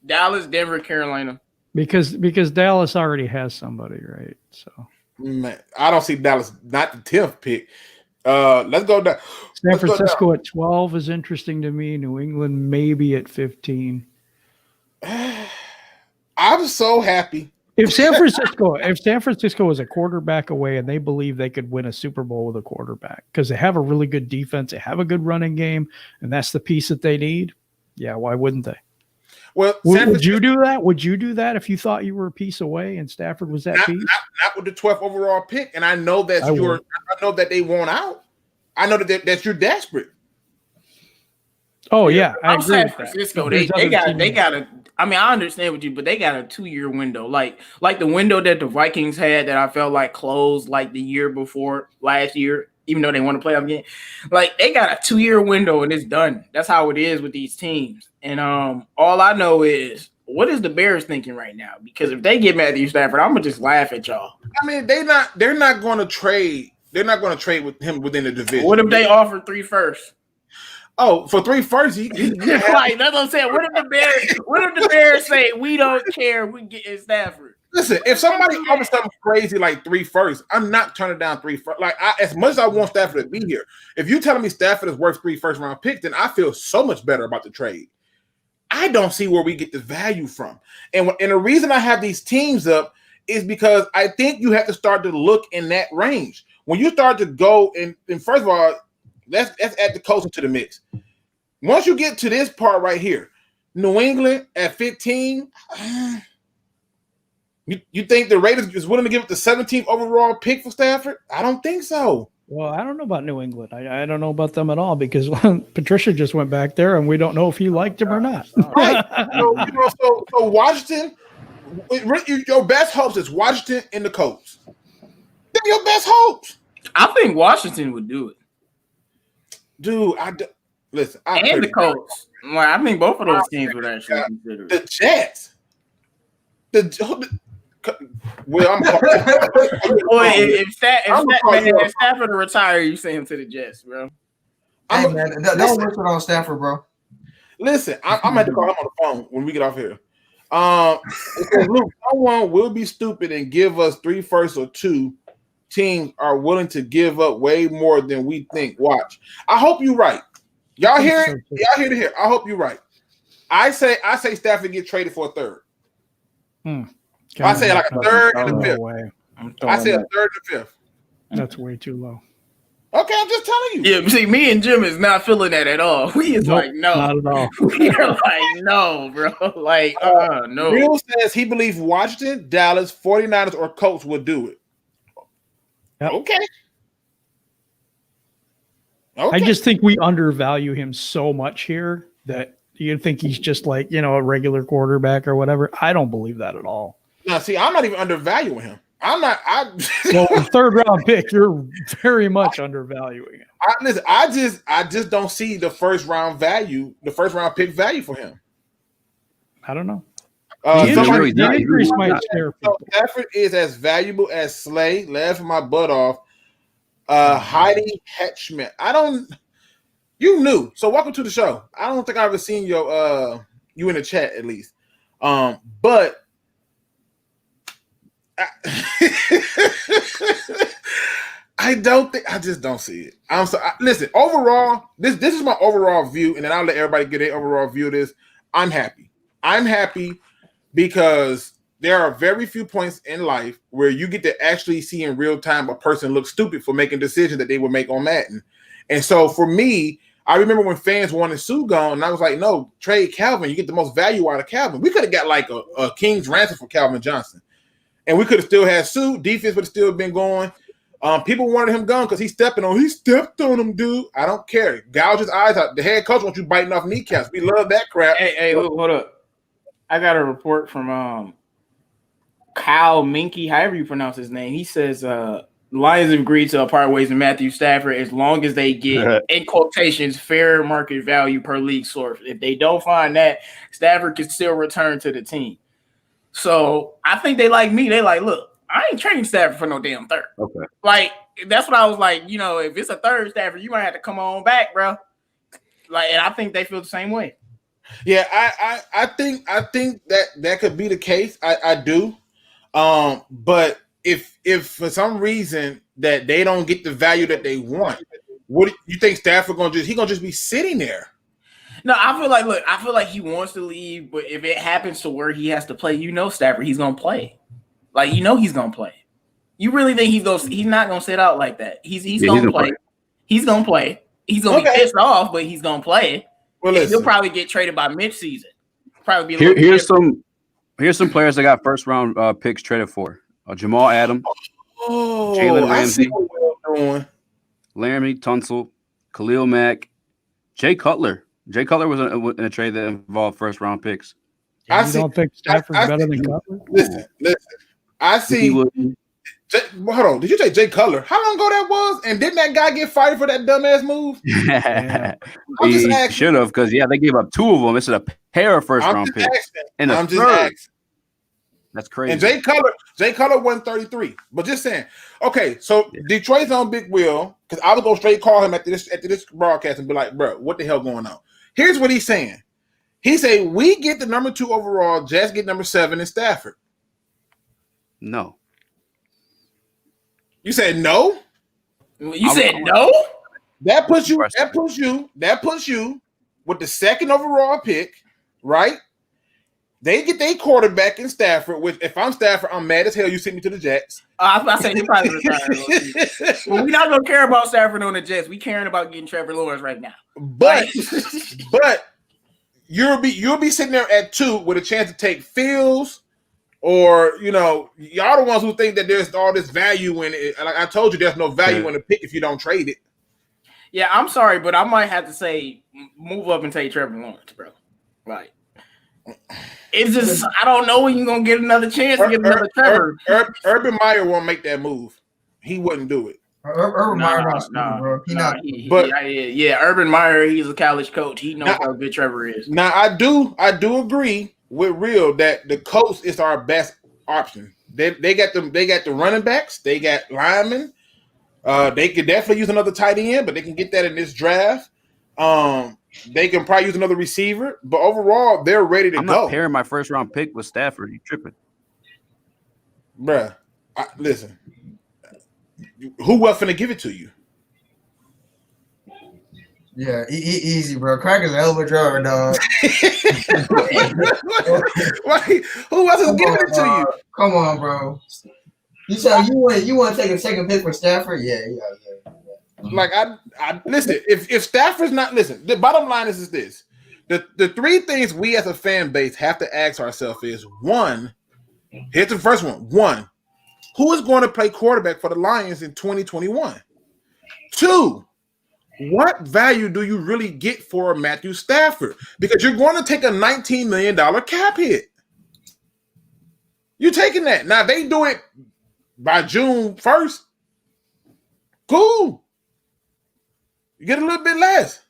Dallas, Denver, Carolina. Because Dallas already has somebody, right? So man, I don't see Dallas not the 10th pick. Let's go down. San Francisco at 12 is interesting to me. New England maybe at 15. I'm so happy. If San Francisco was a quarterback away and they believe they could win a Super Bowl with a quarterback because they have a really good defense, they have a good running game, and that's the piece that they need, yeah, why wouldn't they? Well, would you do that? Would you do that if you thought you were a piece away and Stafford was that piece? Not with the 12th overall pick, and I know that I know that they want out. I know that you're desperate. Oh yeah, I'm San Francisco. They got a. I mean, I understand what you, but they got a 2-year window, like the window that the Vikings had that I felt like closed like the year before last year, even though they want to play them again. Like they got a 2-year window and it's done. That's how it is with these teams. And all I know is what is the Bears thinking right now? Because if they get Matthew Stafford, I'm gonna just laugh at y'all. I mean, they're not going to trade. They're not going to trade with him within the division. What if they offer 3 firsts? Oh, for 3 firsts, like that's what I'm saying. What if the Bears say we don't care, we get Stafford? Listen, if somebody offers something crazy like 3 firsts, I'm not turning down 3 firsts. Like as much as I want Stafford to be here, if you telling me Stafford is worth 3 first-round picks, then I feel so much better about the trade. I don't see where we get the value from, and the reason I have these teams up is because I think you have to start to look in that range. When you start to go and first of all, let's add the Colts into the mix. Once you get to this part right here, New England at 15, you think the Raiders is willing to give it the 17th overall pick for Stafford? I don't think so. Well, I don't know about New England. I don't know about them at all because Patricia just went back there and we don't know if he liked him or not. Right. So Washington, your best hopes is Washington and the Colts. They're your best hopes. I think Washington would do it. Dude, listen. And the Colts. Like, I think both of those teams would actually consider it. The Jets. If Stafford to retire, you send him to the Jets, bro. Hey, man, don't listen on Stafford, bro. Listen, I'm gonna have to call him on the phone when we get off here. Luke, someone will be stupid and give us 3 firsts or 2. Teams are willing to give up way more than we think. Watch. I hope you're right. Y'all hear it? Y'all hear to hear. I hope you're right. I say Stafford get traded for a 3rd. I say like a 3rd and a 5th. I say a 3rd and a 5th. That's way too low. Okay, I'm just telling you. Yeah, see, me and Jim is not feeling that at all. We is like, no. Not at all. We are like, no, bro. Like, no. Real says he believes Washington, Dallas, 49ers, or Colts will do it. Yep. Okay. I just think we undervalue him so much here that you think he's just like, a regular quarterback or whatever. I don't believe that at all. Now, see, I'm not even undervaluing him. I'm not. Well, 3rd round pick, you're very much undervaluing him. Listen, I just don't see the 1st round value, the 1st round pick value for him. I don't know. The increase might scare people. Stafford is as valuable as Slay, laughing my butt off. Heidi Hetchman. You knew. So welcome to the show. I don't think I've ever seen you in the chat at least. But I just don't see it. Listen, overall, this is my overall view, and then I'll let everybody get their overall view of this. I'm happy. I'm happy because there are very few points in life where you get to actually see in real time a person look stupid for making decisions that they would make on Madden. And so for me, I remember when fans wanted Sue gone, and I was like, no, trade Calvin. You get the most value out of Calvin. We could have got like a king's ransom for Calvin Johnson. And we could have still had Sue. Defense would have still been going. People wanted him gone because he stepped on him, dude. I don't care. Gouge his eyes out. The head coach wants you biting off kneecaps. We love that crap. Hey, look, hold up. I got a report from Kyle Minky, however you pronounce his name. He says Lions have agreed to part ways with Matthew Stafford as long as they get, in quotations, fair market value per league source. If they don't find that, Stafford can still return to the team. So I think they like me. They like, look, I ain't trading Stafford for no damn 3rd. Okay. Like, that's what I was like, if it's a 3rd Stafford, you might have to come on back, bro. Like, and I think they feel the same way. Yeah, I think that could be the case. I do. But if for some reason that they don't get the value that they want, What you think Stafford gonna just be sitting there? No, I feel like he wants to leave, but if it happens to where he has to play, Stafford, he's gonna play. Like he's gonna play. You really think he's not gonna sit out like that? He's gonna play. He's gonna play. He's gonna be pissed off, but he's gonna play. Well, he'll probably get traded by mid-season. Probably be here's some players that got first round picks traded for. Jamal Adams, Jalen Ramsey, Laramie Tunsil, Khalil Mack, Jay Cutler. Jay Cutler was in a trade that involved first round picks. You don't think Stafford's better than Cutler? Listen. I see. Hold on. Did you say Jay Cutler? How long ago that was? And didn't that guy get fired for that dumbass move? Yeah. He should have, because they gave up 2 of them. It's a pair of first round picks. And I'm just asking. That's crazy. And Jay Cutler won 33. But just saying. Okay, so Detroit's on Big Will, because I would go straight call him after this broadcast and be like, bro, what the hell going on? Here's what he's saying. He said, we get the number 2 overall, Jets get number 7 in Stafford. No. You said no? You said no? That puts you with the 2nd overall pick, right? They get their quarterback in Stafford, which if I'm Stafford, I'm mad as hell you sent me to the Jets. I was about to say he probably retired. Well, we're not gonna care about Stafford on the Jets. We caring about getting Trevor Lawrence right now. But you'll be sitting there at 2 with a chance to take Fields, or y'all the ones who think that there's all this value in it. Like I told you, there's no value in the pick if you don't trade it. Yeah, I'm sorry, but I might have to say move up and take Trevor Lawrence, bro. Right. It's just I don't know when you're gonna get another chance to get another Trevor. Urban Meyer won't make that move. He wouldn't do it. Urban Meyer, Urban Meyer, he's a college coach. He knows how good Trevor is. Now I do agree with Real that the Colts is our best option. They got the running backs, they got linemen. They could definitely use another tight end, but they can get that in this draft. They can probably use another receiver, but overall, they're ready to go. I'm not pairing my first round pick with Stafford. You tripping, bruh? Listen, who else finna give it to you? Yeah, easy, bro. Cracker's a hell of a driver, dog. Who else is giving it to you? Come on, bro. You said you want to take a second pick for Stafford? Yeah. Like I listen. If Stafford's not the bottom line is this: the 3 things we as a fan base have to ask ourselves is 1. Here's the first one. 1, who is going to play quarterback for the Lions in 2021? 2, what value do you really get for Matthew Stafford? Because you're going to take a $19 million cap hit. You're taking that. Now, if they do it by June 1st, cool. You get a little bit less.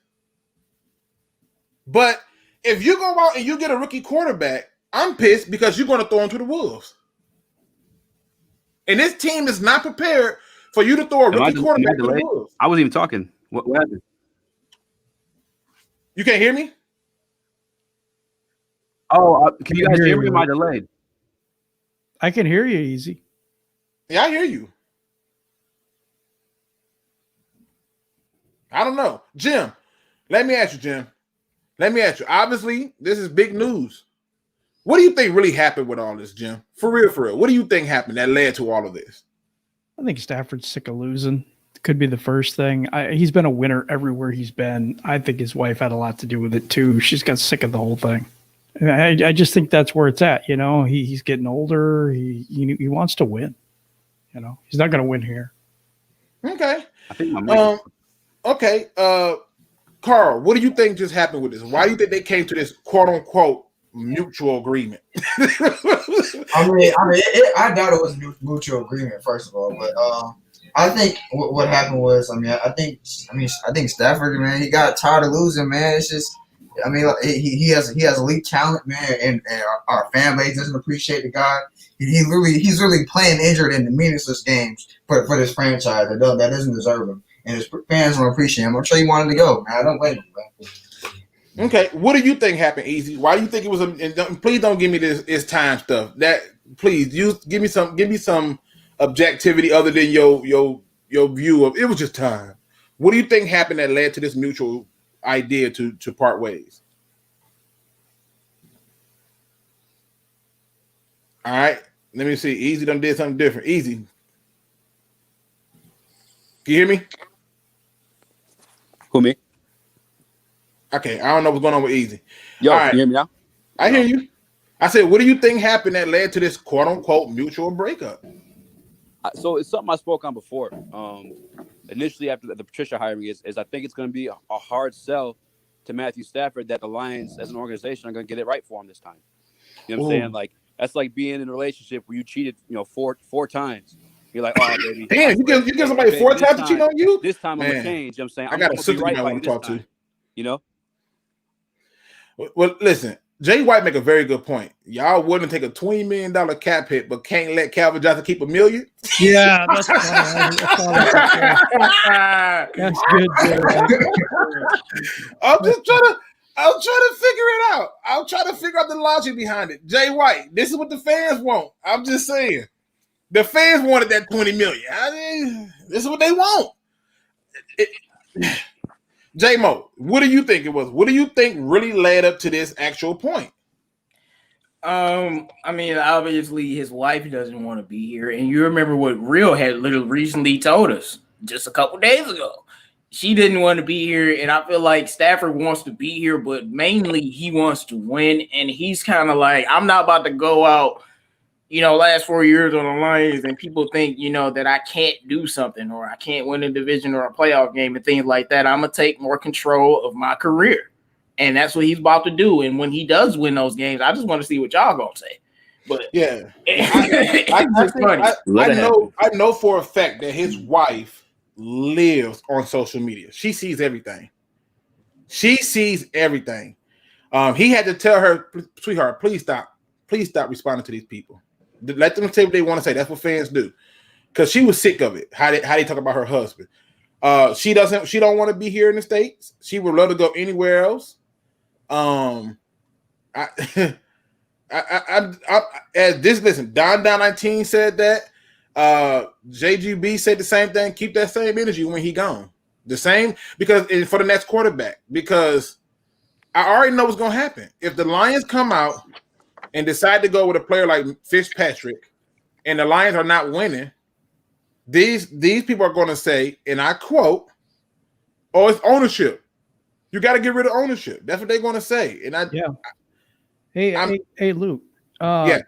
But if you go out and you get a rookie quarterback, I'm pissed because you're going to throw him to the wolves. And this team is not prepared for you to throw a rookie quarterback to the wolves. I wasn't even talking. What happened? You can't hear me? Oh, can you guys hear me? Am I delayed? I can hear you easy. Yeah, I hear you. I don't know. Jim, let me ask you, Jim. Obviously, this is big news. What do you think really happened with all this, Jim? For real. What do you think happened that led to all of this? I think Stafford's sick of losing. Could be the first thing. He's been a winner everywhere he's been. I think his wife had a lot to do with it, too. She's got sick of the whole thing. I just think that's where it's at. He's getting older. He wants to win. He's not going to win here. Okay. I think okay. Carl, what do you think just happened with this? Why do you think they came to this quote unquote mutual agreement? I doubt it was a mutual agreement, first of all, but I think what happened was, I think Stafford, man, he got tired of losing, man. It's just, he has elite talent, man, and our fan base doesn't appreciate the guy. He's really playing injured in the meaningless games for this franchise that doesn't deserve him, and his fans don't appreciate him. I'm sure he wanted to go, man. I don't blame him, man. Okay, what do you think happened, Easy? Why do you think it was? And please don't give me this time stuff. Please give me some objectivity other than your view of it was just time. What do you think happened that led to this mutual idea to part ways? All right, let me see. Easy done did something different. Easy. Can you hear me? Who, me? Okay, I don't know what's going on with Easy. Yo, all right. Can you hear me now? I hear you. I said, what do you think happened that led to this quote unquote mutual breakup? So it's something I spoke on before. Initially, after the Patricia hiring, is I think it's going to be a hard sell to Matthew Stafford that the Lions as an organization are going to get it right for him this time. You know what I'm saying? Like, that's like being in a relationship where you cheated, four times. You're like, oh, baby. Damn, you give somebody four times to cheat on you? This time I'm going to change. You know what I'm saying? I got a sister right I want to talk to. You know? Well, listen, Jay White make a very good point. Y'all wouldn't take a $20 million cap hit, but can't let Calvin Johnson keep $1 million. Yeah, that's funny. That's good. I'm trying to figure it out. I'm trying to figure out the logic behind it. Jay White, this is what the fans want. I'm just saying. The fans wanted that $20 million. I mean, this is what they want. J-Mo, what do you think it was? What do you think really led up to this actual point? I mean, obviously his wife doesn't want to be here. And you remember what Real had literally recently told us just a couple days ago. She didn't want to be here. And I feel like Stafford wants to be here, but mainly he wants to win. And he's kind of like, I'm not about to go out, last 4 years on the Lions and people think, that I can't do something or I can't win a division or a playoff game and things like that. I'm going to take more control of my career. And that's what he's about to do. And when he does win those games, I just want to see what y'all going to say. But yeah, I know for a fact that his wife lives on social media. She sees everything. He had to tell her, sweetheart, please stop responding to these people. Let them say what they want to say. That's what fans do. Because she was sick of it. How they talk about her husband. She don't want to be here in the States. She would love to go anywhere else. Listen, Don 19 said that. JGB said the same thing. Keep that same energy when he gone. The same because for the next quarterback. Because I already know what's gonna happen. If the Lions come out and decide to go with a player like Fitzpatrick, and the Lions are not winning, these people are going to say, and I quote, "Oh, it's ownership. You got to get rid of ownership." That's what they're going to say. And Hey, Luke. Yeah.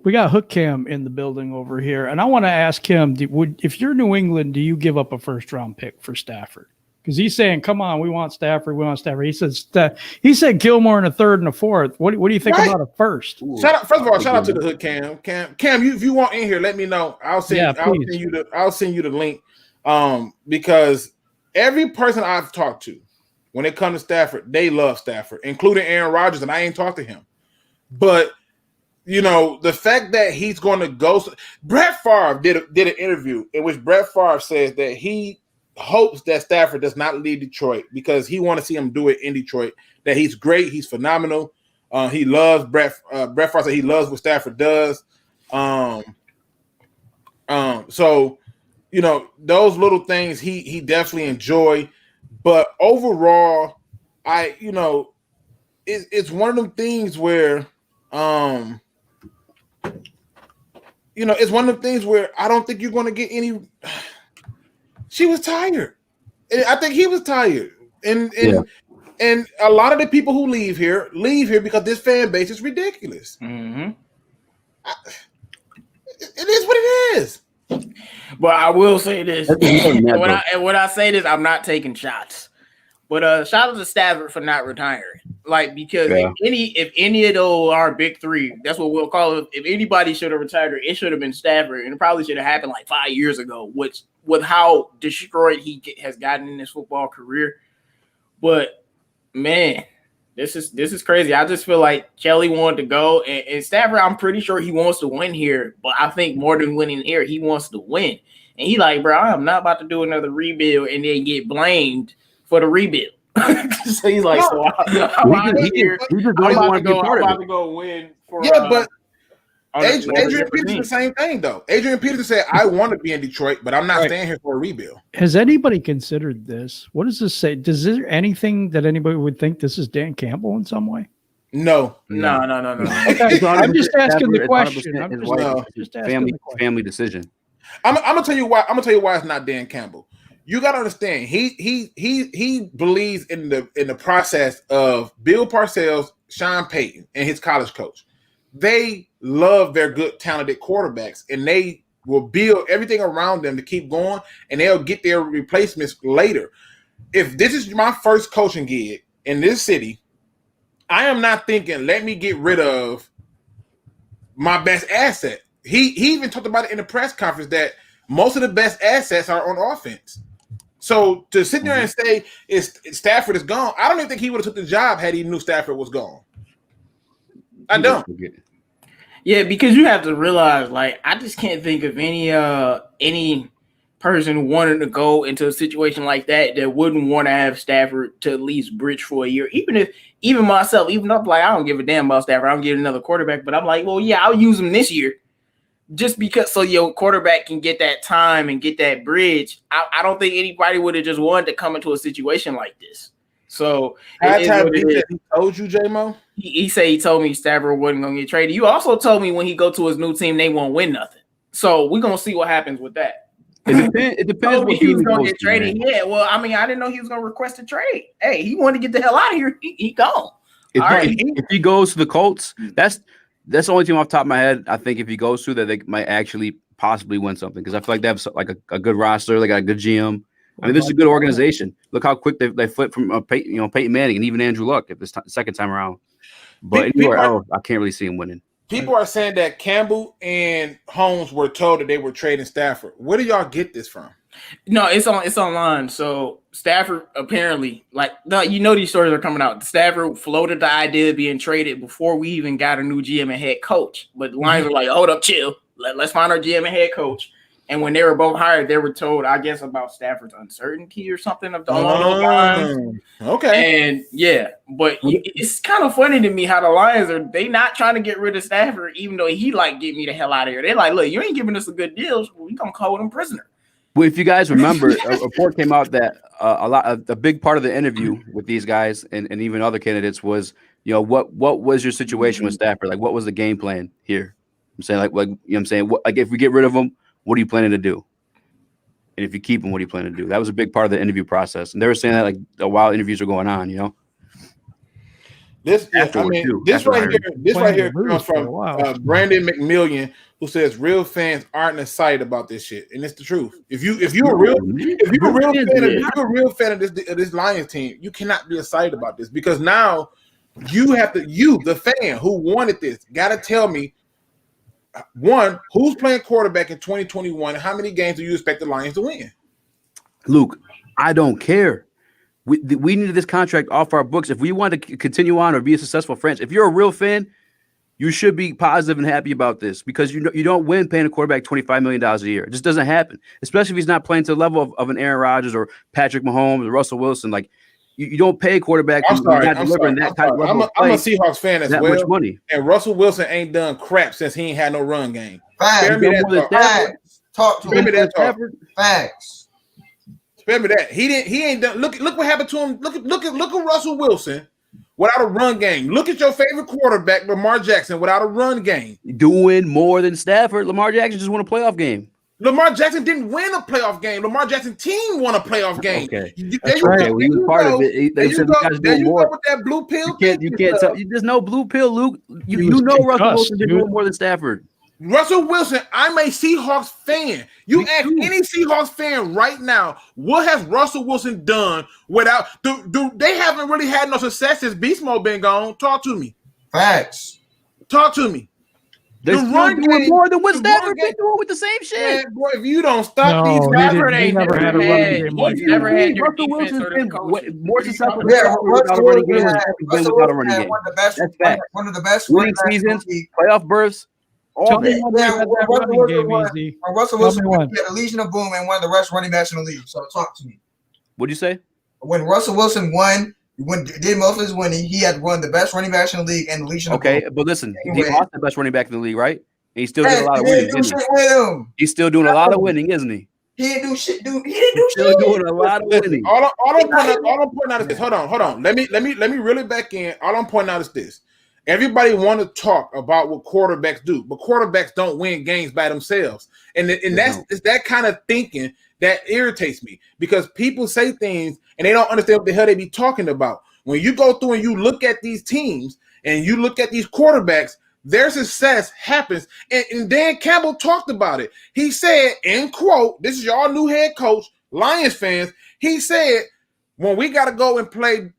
We got Hook Cam in the building over here, and I want to ask him: if you're New England, do you give up a first-round pick for Stafford? Because he's saying, "Come on, we want Stafford. We want Stafford." He said Gilmore in a third and a fourth. What do you think about a first? Shout out to the Hood Cam. Cam, if you want in here, let me know. I'll send you the link. Because every person I've talked to, when it comes to Stafford, they love Stafford, including Aaron Rodgers, and I ain't talked to him. But the fact that he's going to go. Brett Favre did an interview in which Brett Favre says that he hopes that Stafford does not leave Detroit because he want to see him do it in Detroit. That he's great, he's phenomenal. He loves Brett Favre said he loves what Stafford does. So those little things he definitely enjoy. But overall, it's one of them things where it's one of the things where I don't think you're going to get any. She was tired. I think he was tired, and a lot of the people who leave here because this fan base is ridiculous. Mm-hmm. It is what it is. But I will say this: when I say this, I'm not taking shots. But shout out to Stafford for not retiring. Because if any of those are big three, that's what we'll call it. If anybody should have retired, it should have been Stafford, and it probably should have happened 5 years ago. Which with how destroyed he has gotten in his football career. But man, this is crazy. I just feel like Kelly wanted to go, and Stafford, I'm pretty sure he wants to win here. But I think more than winning here, he wants to win. And he like, bro, I'm not about to do another rebuild and then get blamed for the rebuild. So he's like, I'm about to go win for Adrian Peterson, the same thing though. Adrian Peterson said, "I want to be in Detroit, but I'm not staying here for a rebuild." Has anybody considered this? What does this say? Does there anything that anybody would think this is Dan Campbell in some way? No. Okay. I'm just asking the question. I'm just asking the question. Family decision. I'm gonna tell you why. I'm gonna tell you why it's not Dan Campbell. You gotta understand. He believes in the process of Bill Parcells, Sean Payton, and his college coach. They love their good, talented quarterbacks, and they will build everything around them to keep going, and they'll get their replacements later. If this is my first coaching gig in this city, I am not thinking, let me get rid of my best asset. He even talked about it in the press conference that most of the best assets are on offense. So to sit there and say Stafford is gone, I don't even think he would have took the job had he knew Stafford was gone. I don't. Yeah, because you have to realize, like, I just can't think of any person wanting to go into a situation like that wouldn't want to have Stafford to at least bridge for a year. Even myself, even up, like, I don't give a damn about Stafford. I don't get another quarterback, but I'm like, well, yeah, I'll use him this year just because so your quarterback can get that time and get that bridge. I don't think anybody would have just wanted to come into a situation like this. So he told you, J-Mo? He said he told me Stafford wasn't going to get traded. You also told me when he go to his new team, they won't win nothing. So we're going to see what happens with that. It depends what he was going to get traded. Man. Yeah, well, I mean, I didn't know he was going to request a trade. Hey, he wanted to get the hell out of here. He gone. If he goes to the Colts, that's the only team off the top of my head. I think if he goes to that, they might actually possibly win something because I feel like they have like a good roster. They got a good GM. I mean, this is a good organization. Look how quick they flipped from Peyton Manning and even Andrew Luck at this second time around. But anywhere else, I can't really see him winning. People are saying that Campbell and Holmes were told that they were trading Stafford. Where do y'all get this from? No, it's online. So Stafford apparently, these stories are coming out. Stafford floated the idea of being traded before we even got a new GM and head coach. But the Lions were like, hold up, chill. Let's find our GM and head coach. And when they were both hired, they were told, I guess, about Stafford's uncertainty or something along those lines. Okay. And yeah, but it's kind of funny to me how the Lions they not trying to get rid of Stafford, even though he get me the hell out of here. They're like, look, you ain't giving us a good deal. So we gonna hold him prisoner. Well, if you guys remember, a report came out that a big part of the interview with these guys and even other candidates was, what was your situation with Stafford? Like, what was the game plan here? I'm saying, if we get rid of him, what are you planning to do? And if you keep him, what are you planning to do? That was a big part of the interview process. And they were saying that while interviews are going on, This right here comes from Brandon McMillian, who says real fans aren't excited about this shit, and it's the truth. If you're a real fan of this Lions team, you cannot be excited about this because now the fan who wanted this, got to tell me. One, who's playing quarterback in 2021? And how many games do you expect the Lions to win? Luke, I don't care. We needed this contract off our books. If we want to continue on or be a successful franchise, if you're a real fan, you should be positive and happy about this because you don't win paying a quarterback $25 million a year. It just doesn't happen, especially if he's not playing to the level of an Aaron Rodgers or Patrick Mahomes or Russell Wilson. Like, you don't pay a quarterback who's not delivering that type of level. I'm a Seahawks fan as well. Much money. And Russell Wilson ain't done crap since he ain't had no run game. Facts. Talk to me. Facts. Spare me that. He ain't done. Look what happened to him. Look at Russell Wilson without a run game. Look at your favorite quarterback, Lamar Jackson, without a run game. Doing more than Stafford. Lamar Jackson just won a playoff game. Lamar Jackson didn't win a playoff game. Lamar Jackson team won a playoff game. Okay, that's right. He was part of it. They said you guys doing more with that blue pill. You can't tell. There's no blue pill, Luke. You know Russell Wilson did more than Stafford. Russell Wilson. I'm a Seahawks fan. You ask any Seahawks fan right now, what has Russell Wilson done without? They haven't really had no success since Beast Mode been gone. Talk to me. Facts. Talk to me. They're doing more than what Stafford been doing with the same shit. Man, boy, if you don't stop these, Stafford ain't never had a running game like that. Never had your Russell defense Wilson's or been the more successful without a running game. without a running game. That's fact. One of the best winning seasons, playoff berths. Tell me one running game, Easy. Russell Wilson had a Legion of Boom and one of the best running backs in the league. So talk to me. What'd you say? When Russell Wilson won, did most of his winning, he had one of the best running backs in the league and the Legion of Boom. Okay, but listen, he lost the best running back in the league, right? he's still doing a lot of winning. He's still doing a lot of winning, isn't he? He didn't do shit, dude. He didn't do Still shit. doing a lot of winning. All I'm pointing out is this. Hold on. Let me reel it back in. All I'm pointing out is this. Everybody want to talk about what quarterbacks do, but quarterbacks don't win games by themselves. And it's that kind of thinking that irritates me, because people say things and they don't understand what the hell they be talking about. When you go through and you look at these teams and you look at these quarterbacks, their success happens. And Dan Campbell talked about it. He said, in quote, this is your new head coach, Lions fans. He said, when we got to go and play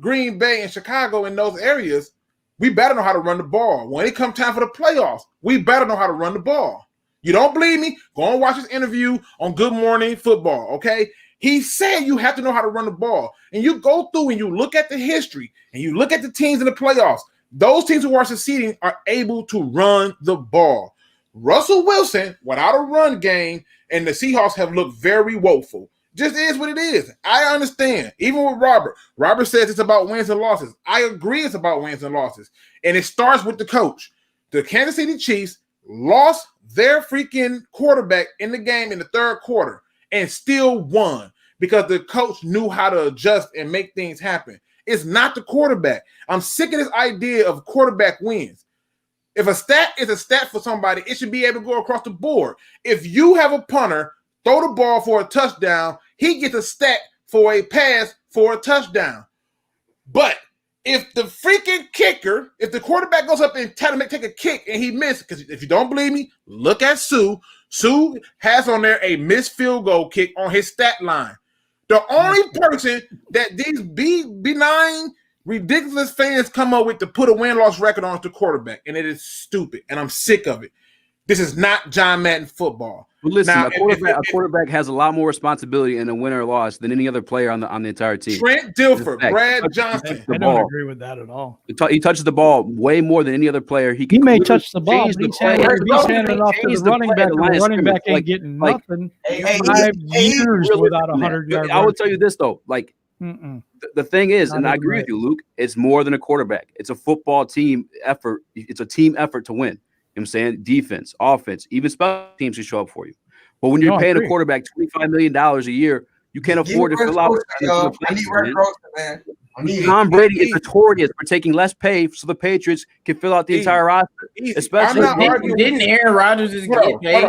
Green Bay and Chicago in those areas, we better know how to run the ball. When it comes time for the playoffs, we better know how to run the ball. You don't believe me? Go and watch his interview on Good Morning Football, okay? He said you have to know how to run the ball. And you go through and you look at the history and you look at the teams in the playoffs. Those teams who are succeeding are able to run the ball. Russell Wilson, without a run game, and the Seahawks have looked very woeful. Just is what it is. I understand. Even with Robert. Robert says it's about wins and losses. I agree it's about wins and losses. And it starts with the coach. The Kansas City Chiefs lost their freaking quarterback in the game in the third quarter and still won because the coach knew how to adjust and make things happen. It's not the quarterback. I'm sick of this idea of quarterback wins. If a stat is a stat for somebody, it should be able to go across the board. If you have a punter throw the ball for a touchdown, he gets a stat for a pass for a touchdown. But if the freaking kicker, if the quarterback goes up and take a kick and he misses, because if you don't believe me, look at Sue. Sue has on there a missed field goal kick on his stat line. The only person that these benign, ridiculous fans come up with to put a win-loss record on is the quarterback, and it is stupid, and I'm sick of it. This is not John Madden football. Well, listen, now, a quarterback has a lot more responsibility in a win or loss than any other player on the entire team. Trent Dilfer, Brad Johnson. I don't agree with that at all. He touches the ball way more than any other player. He may touch the ball, but he's handing it off to the running back. The running back ain't getting nothing. 5 years without 100 yards. I will tell you this, though. Like, the thing is, and I agree with you, Luke, it's more than a quarterback. It's a football team effort. It's a team effort to win. You know what I'm saying? Defense, offense, even special teams can show up for you. But when you're paying a quarterback $25 million a year, you can't afford to fill out. Tom Brady is notorious for taking less pay so the Patriots can fill out the entire roster. Especially didn't Aaron Rodgers just get paid?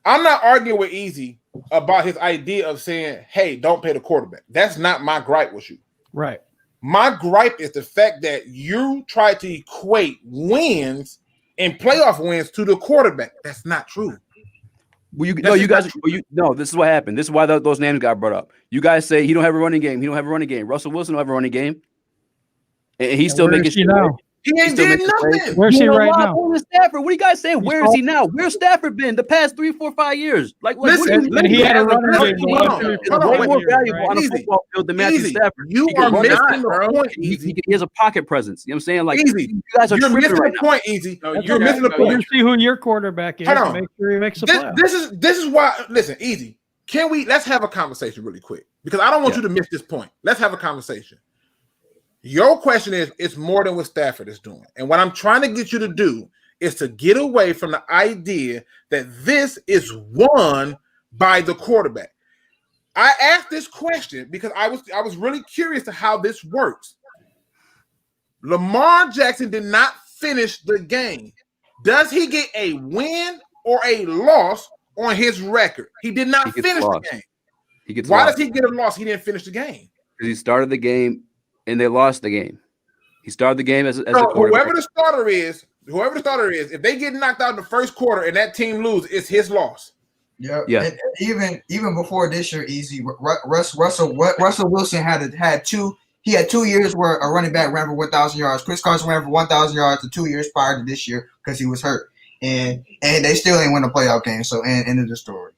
I'm not arguing with Easy about his idea of saying, hey, don't pay the quarterback. That's not my gripe with you. Right. My gripe is the fact that you try to equate wins and playoff wins to the quarterback. That's not true. Well, this is what happened. This is why those names got brought up. You guys say he don't have a running game. He don't have a running game. Russell Wilson don't have a running game. And he's still making shit. He ain't did nothing. Where's he right now? Stafford. What are you guys saying? Where is he now? Where's Stafford been the past 3, 4, 5 years? Like, and he had a running game. Way more valuable on a football field than Matthew Stafford. You are missing the point. He has a pocket presence. You know what I'm saying? Like, you guys are missing the point. Easy. You're missing the point. You see who your quarterback is. Make sure he makes a play. This is why. Listen, Easy. Let's have a conversation really quick, because I don't want you to miss this point. Let's have a conversation. Your question is, it's more than what Stafford is doing. And what I'm trying to get you to do is to get away from the idea that this is won by the quarterback. I asked this question because I was really curious to how this works. Lamar Jackson did not finish the game. Does he get a win or a loss on his record? He did not finish the game. Why does he get a loss? He didn't finish the game. Because he started the game and they lost the game. He started the game as a quarterback. Whoever the starter is, if they get knocked out in the first quarter and that team loses, it's his loss. Yeah. And even before this year, Easy, Russell Wilson had 2 years where a running back ran for 1,000 yards. Chris Carson ran for 1,000 yards the 2 years prior to this year because he was hurt, and they still ain't win a playoff game. So end of the story.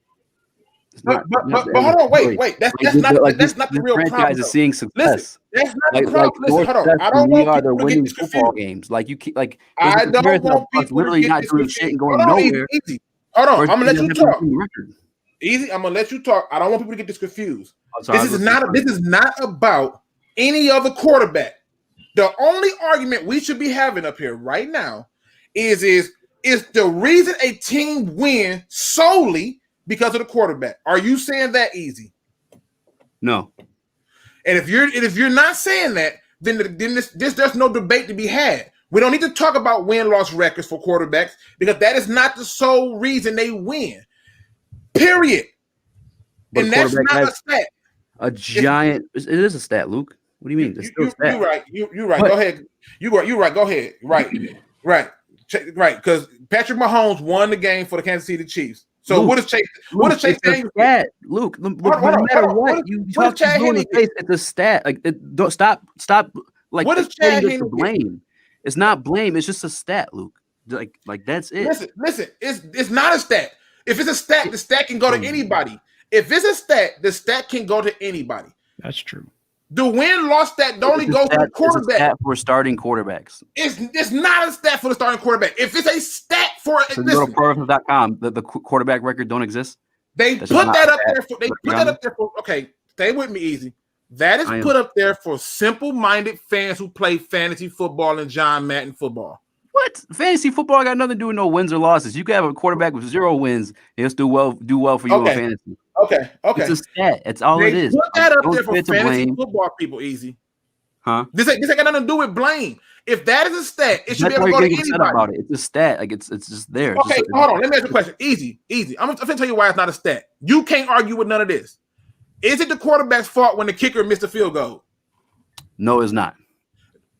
But hold on, wait. That's not the real franchise problem. Is seeing success. Listen, that's not the problem. Listen, hold on. I don't want people to winning get football games. Like I don't want people literally to not get doing shit and going nowhere. Easy. Hold on, I'm gonna let you talk. Easy, I'm gonna let you talk. I don't want people to get this confused. This is not about any other quarterback. The only argument we should be having up here right now is is the reason a team wins solely because of the quarterback. Are you saying that, Easy? No. And if you're not saying that, then there's no debate to be had. We don't need to talk about win-loss records for quarterbacks because that is not the sole reason they win. Period. But and that's not a stat. A giant. It is a stat, Luke. What do you mean? It's still a stat. You're right. You're right. Go ahead. You're right. Go ahead. Right. Right. Because Patrick Mahomes won the game for the Kansas City Chiefs. So Luke, what is Chase? What is Chase Daniels? Luke, no matter what you talk to in the face, it's a stat. Like, don't stop. Like, what is Chad to blame? It's not blame. It's just a stat, Luke. Like that's it. Listen. It's not a stat. If it's a stat, the stat can go to anybody. If it's a stat, the stat can go to anybody. That's true. The win-loss stat only goes to the quarterback. It's a stat for starting quarterbacks. It's not a stat for the starting quarterback. If it's a stat for so go to ProReference.com, the quarterback record don't exist. They put that up there for. They put that up there for. Okay, stay with me, Easy. That is put up there for simple-minded fans who play fantasy football and John Madden football. What? Fantasy football got nothing to do with no wins or losses. You can have a quarterback with 0 wins. He'll still do well for you in fantasy. Okay. It's a stat. It's all it is. Put that up there for fantasy football people, Easy. Huh? This ain't got nothing to do with blame. If that is a stat, it should be able to go to anybody. About it. It's a stat. Like it's just there. Okay, hold on. Let me ask you a question. Easy. I'm gonna tell you why it's not a stat. You can't argue with none of this. Is it the quarterback's fault when the kicker missed a field goal? No, it's not.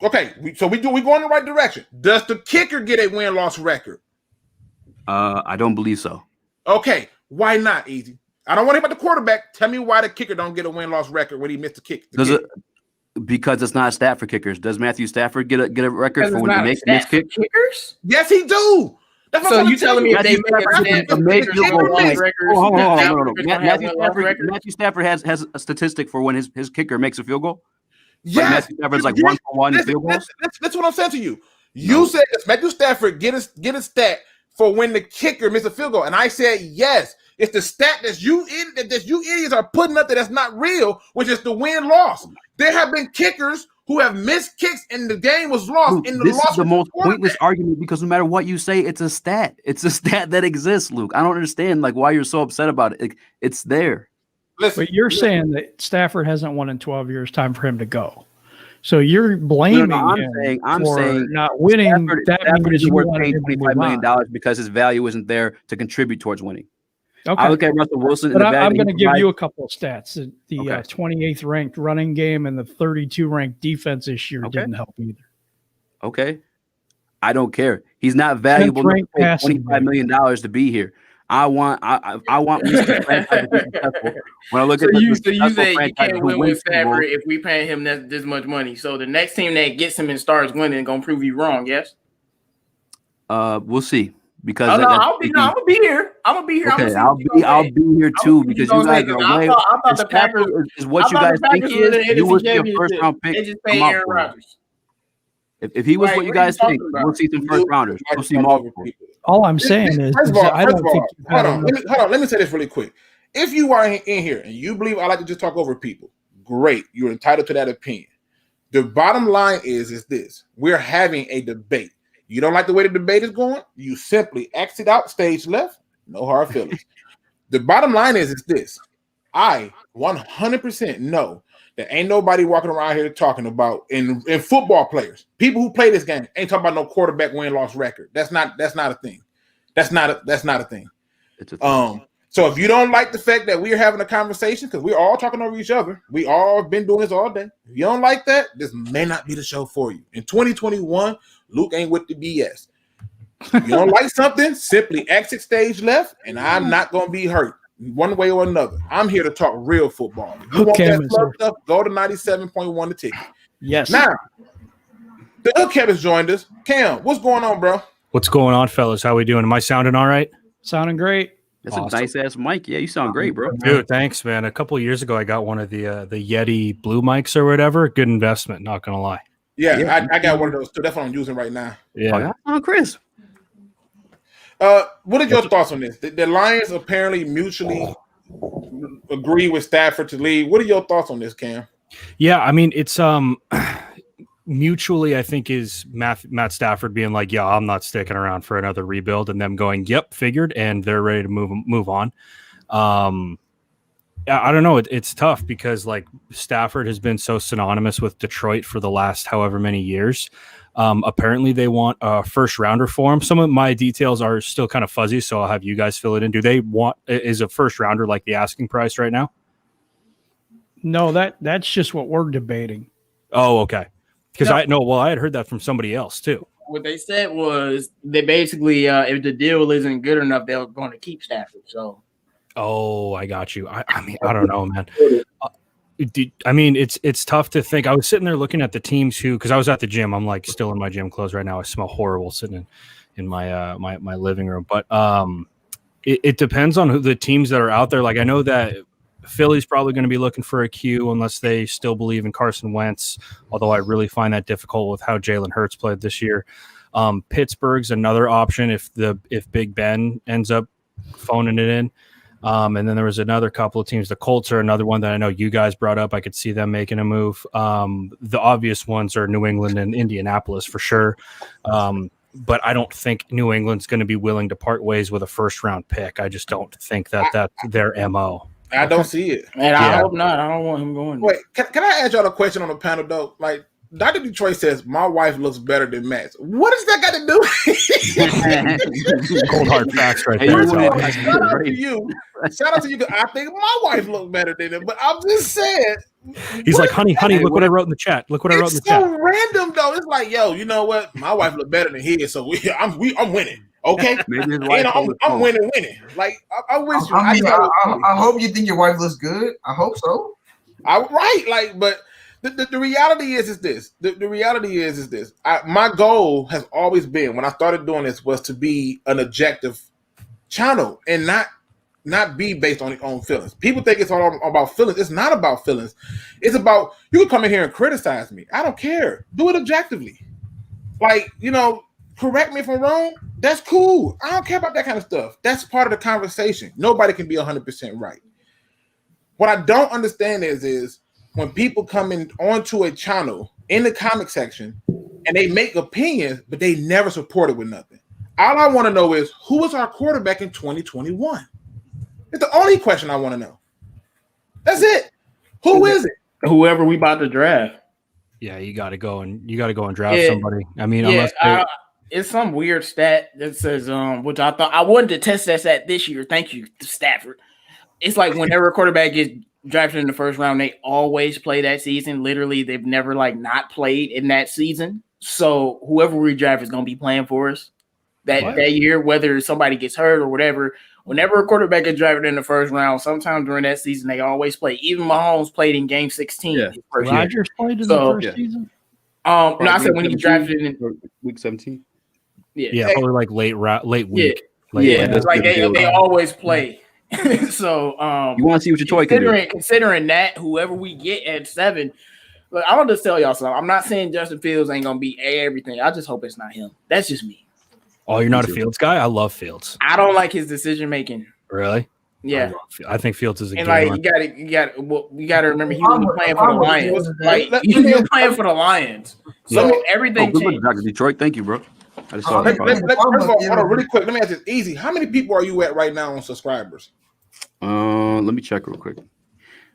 Okay, so we go in the right direction. Does the kicker get a win-loss record? I don't believe so. Okay, why not, Easy? I don't want to hear about the quarterback. Tell me why the kicker don't get a win-loss record when he missed the kick. Because it's not a stat for kickers. Does Matthew Stafford get a record for when he makes missed kick? Kickers? Yes, he do. That's so you telling me if they make Matthew Stafford has a statistic for when his kicker makes a field goal? Yes. Like Matthew Stafford's like 1-for-1 in field goals? That's what I'm saying to you. You said Matthew Stafford get a stat for when the kicker missed a field goal. And I said yes. It's the stat that you idiots are putting up that's not real, which is the win-loss. There have been kickers who have missed kicks and the game was lost. Luke, this is the most pointless argument because no matter what you say, it's a stat. It's a stat that exists, Luke. I don't understand why you're so upset about it. It's there. Listen, but you're saying that Stafford hasn't won in 12 years. Time for him to go. So you're blaming him for not winning. Stafford, that means you worth paying $25 million because his value isn't there to contribute towards winning. Okay. I look at Russell Wilson. But I'm going to give you a couple of stats. The 28th ranked running game and the 32 ranked defense this year didn't help either. Okay. I don't care. He's not valuable enough to pay $25 million to be here. I want Mr. Franchise to be successful. When I look at you say you can't win with Stafford if we pay him this much money. So the next team that gets him and starts winning gonna prove you wrong. Yes. We'll see. Because I'm gonna be here. I'm gonna be here. Okay, I'll be here too because you guys are way. I thought the Packers is what you guys think he is. You would be a first round pick. They just pay Aaron Rodgers. If he was what you guys think, we'll see some first rounders. We'll see multiple. All I'm saying is, I don't think. Hold on. Let me say this really quick. If you are in here and you believe I like to just talk over people, great. You're entitled to that opinion. The bottom line is this: we're having a debate. You don't like the way the debate is going, you simply exit out stage left. No hard feelings. The bottom line is this. I 100% know that ain't nobody walking around here talking about in football players. People who play this game ain't talking about no quarterback win-loss record. That's not a thing. That's not a thing. It's a thing. So if you don't like the fact that we're having a conversation, because we're all talking over each other, we all been doing this all day. If you don't like that, this may not be the show for you. In 2021, Luke ain't with the BS. If you don't like something, simply exit stage left, and I'm not going to be hurt one way or another. I'm here to talk real football. If you want that club stuff, go to 97.1 the ticket. Yes. Now, the other Cam has joined us. Cam, what's going on, bro? What's going on, fellas? How we doing? Am I sounding all right? Sounding great. That's awesome. A nice ass mic. Yeah, you sound great, bro. Dude, thanks, man. A couple of years ago, I got one of the Yeti Blue mics or whatever. Good investment, not gonna lie. Yeah. I got one of those too. That's what I'm using right now. Yeah. Oh, Chris. What are your thoughts on this? The Lions apparently mutually agree with Stafford to leave. What are your thoughts on this, Cam? Yeah, I mean, it's mutually, I think, is Matt Stafford being like, yeah, I'm not sticking around for another rebuild, and them going, yep, figured, and they're ready to move on. I don't know. It's tough because like Stafford has been so synonymous with Detroit for the last however many years. Apparently they want a first rounder for him. Some of my details are still kind of fuzzy, so I'll have you guys fill it in. Do they want, is a first rounder like the asking price right now? No, that's just what we're debating. Oh, okay. Because I had heard that from somebody else too. What they said was they basically, if the deal isn't good enough, they're going to keep Stafford. So. Oh, I got you. I mean, I don't know, man. It's tough to think. I was sitting there looking at the teams because I was at the gym. I'm like still in my gym clothes right now. I smell horrible sitting in my my living room. But it depends on who the teams that are out there. Like I know that Philly's probably going to be looking for a Q unless they still believe in Carson Wentz. Although I really find that difficult with how Jalen Hurts played this year. Pittsburgh's another option if Big Ben ends up phoning it in. And then there was another couple of teams. The Colts are another one that I know you guys brought up. I could see them making a move. The obvious ones are New England and Indianapolis for sure. But I don't think New England's going to be willing to part ways with a first-round pick. I just don't think that's their MO. I don't see it. And I hope not. I don't want him going. Wait, can I ask y'all a question on the panel, though? Like, Dr. Detroit says, my wife looks better than Matt's. What does that got to do? Cold hard facts right there. Shout out to you. Shout out to you. I think my wife looks better than him, but I'm just saying. He's like, honey, look what I wrote in the chat. Look what I wrote in the chat. It's so random, though. It's like, yo, you know what? My wife look better than his, so I'm winning. Okay, I'm winning. Like I wish. I hope you think your wife looks good. I hope so. But the reality is this. The reality is this. My goal has always been when I started doing this was to be an objective channel and not be based on your own feelings. People think it's all about feelings. It's not about feelings. It's about you can come in here and criticize me. I don't care. Do it objectively. Like, correct me if I'm wrong. That's cool. I don't care about that kind of stuff. That's part of the conversation. Nobody can be 100% right. What I don't understand is when people come in onto a channel in the comic section and they make opinions, but they never support it with nothing. All I want to know is who was our quarterback in 2021? It's the only question I want to know. That's it. Who is it? Whoever we about to draft. Yeah, you got to go and draft somebody. I mean, it's some weird stat that says, which I thought I wanted to test that stat this year. Thank you, Stafford. It's like whenever a quarterback gets drafted in the first round, they always play that season. Literally, they've never not played in that season. So whoever we draft is going to be playing for us that year, whether somebody gets hurt or whatever. Whenever a quarterback gets drafted in the first round, sometime during that season, they always play. Even Mahomes played in Game 16. Yeah. Rodgers played in the first season? No, I said when he drafted in week 17. Yeah, probably like late week. It's like they always play. So you want to see what your toy can do. Considering that, whoever we get at 7, look, I want to tell y'all something. I'm not saying Justin Fields ain't gonna be everything. I just hope it's not him. That's just me. Oh, you're not a Fields guy? I love Fields. I don't like his decision making. Really? Yeah. I think Fields is a and like you got to remember he was playing for the Lions. Like he was playing for the Lions. So everything changed. Dr. Detroit, thank you, bro. I just saw first of all, hold on, really quick. Let me ask this easy. How many people are you at right now on subscribers? Let me check real quick.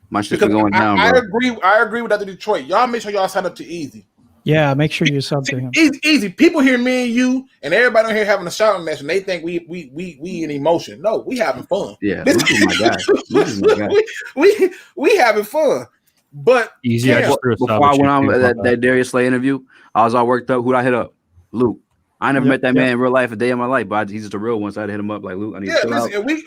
My shit's going down. I agree with Dr. Detroit. Y'all make sure y'all sign up to Easy. Yeah, make sure you sub to him. Easy. People hear me and you and everybody on here having a shouting match, and they think we in emotion. No, we having fun. Yeah, this is my guy. This is my guy. We having fun. But Easy. Yeah, before I went on that Darius Slay interview, I was all worked up. Who'd I hit up? Luke. I never met that man in real life a day in my life, but he's just a real one. So I had to hit him up like, Luke, I need to chill out. We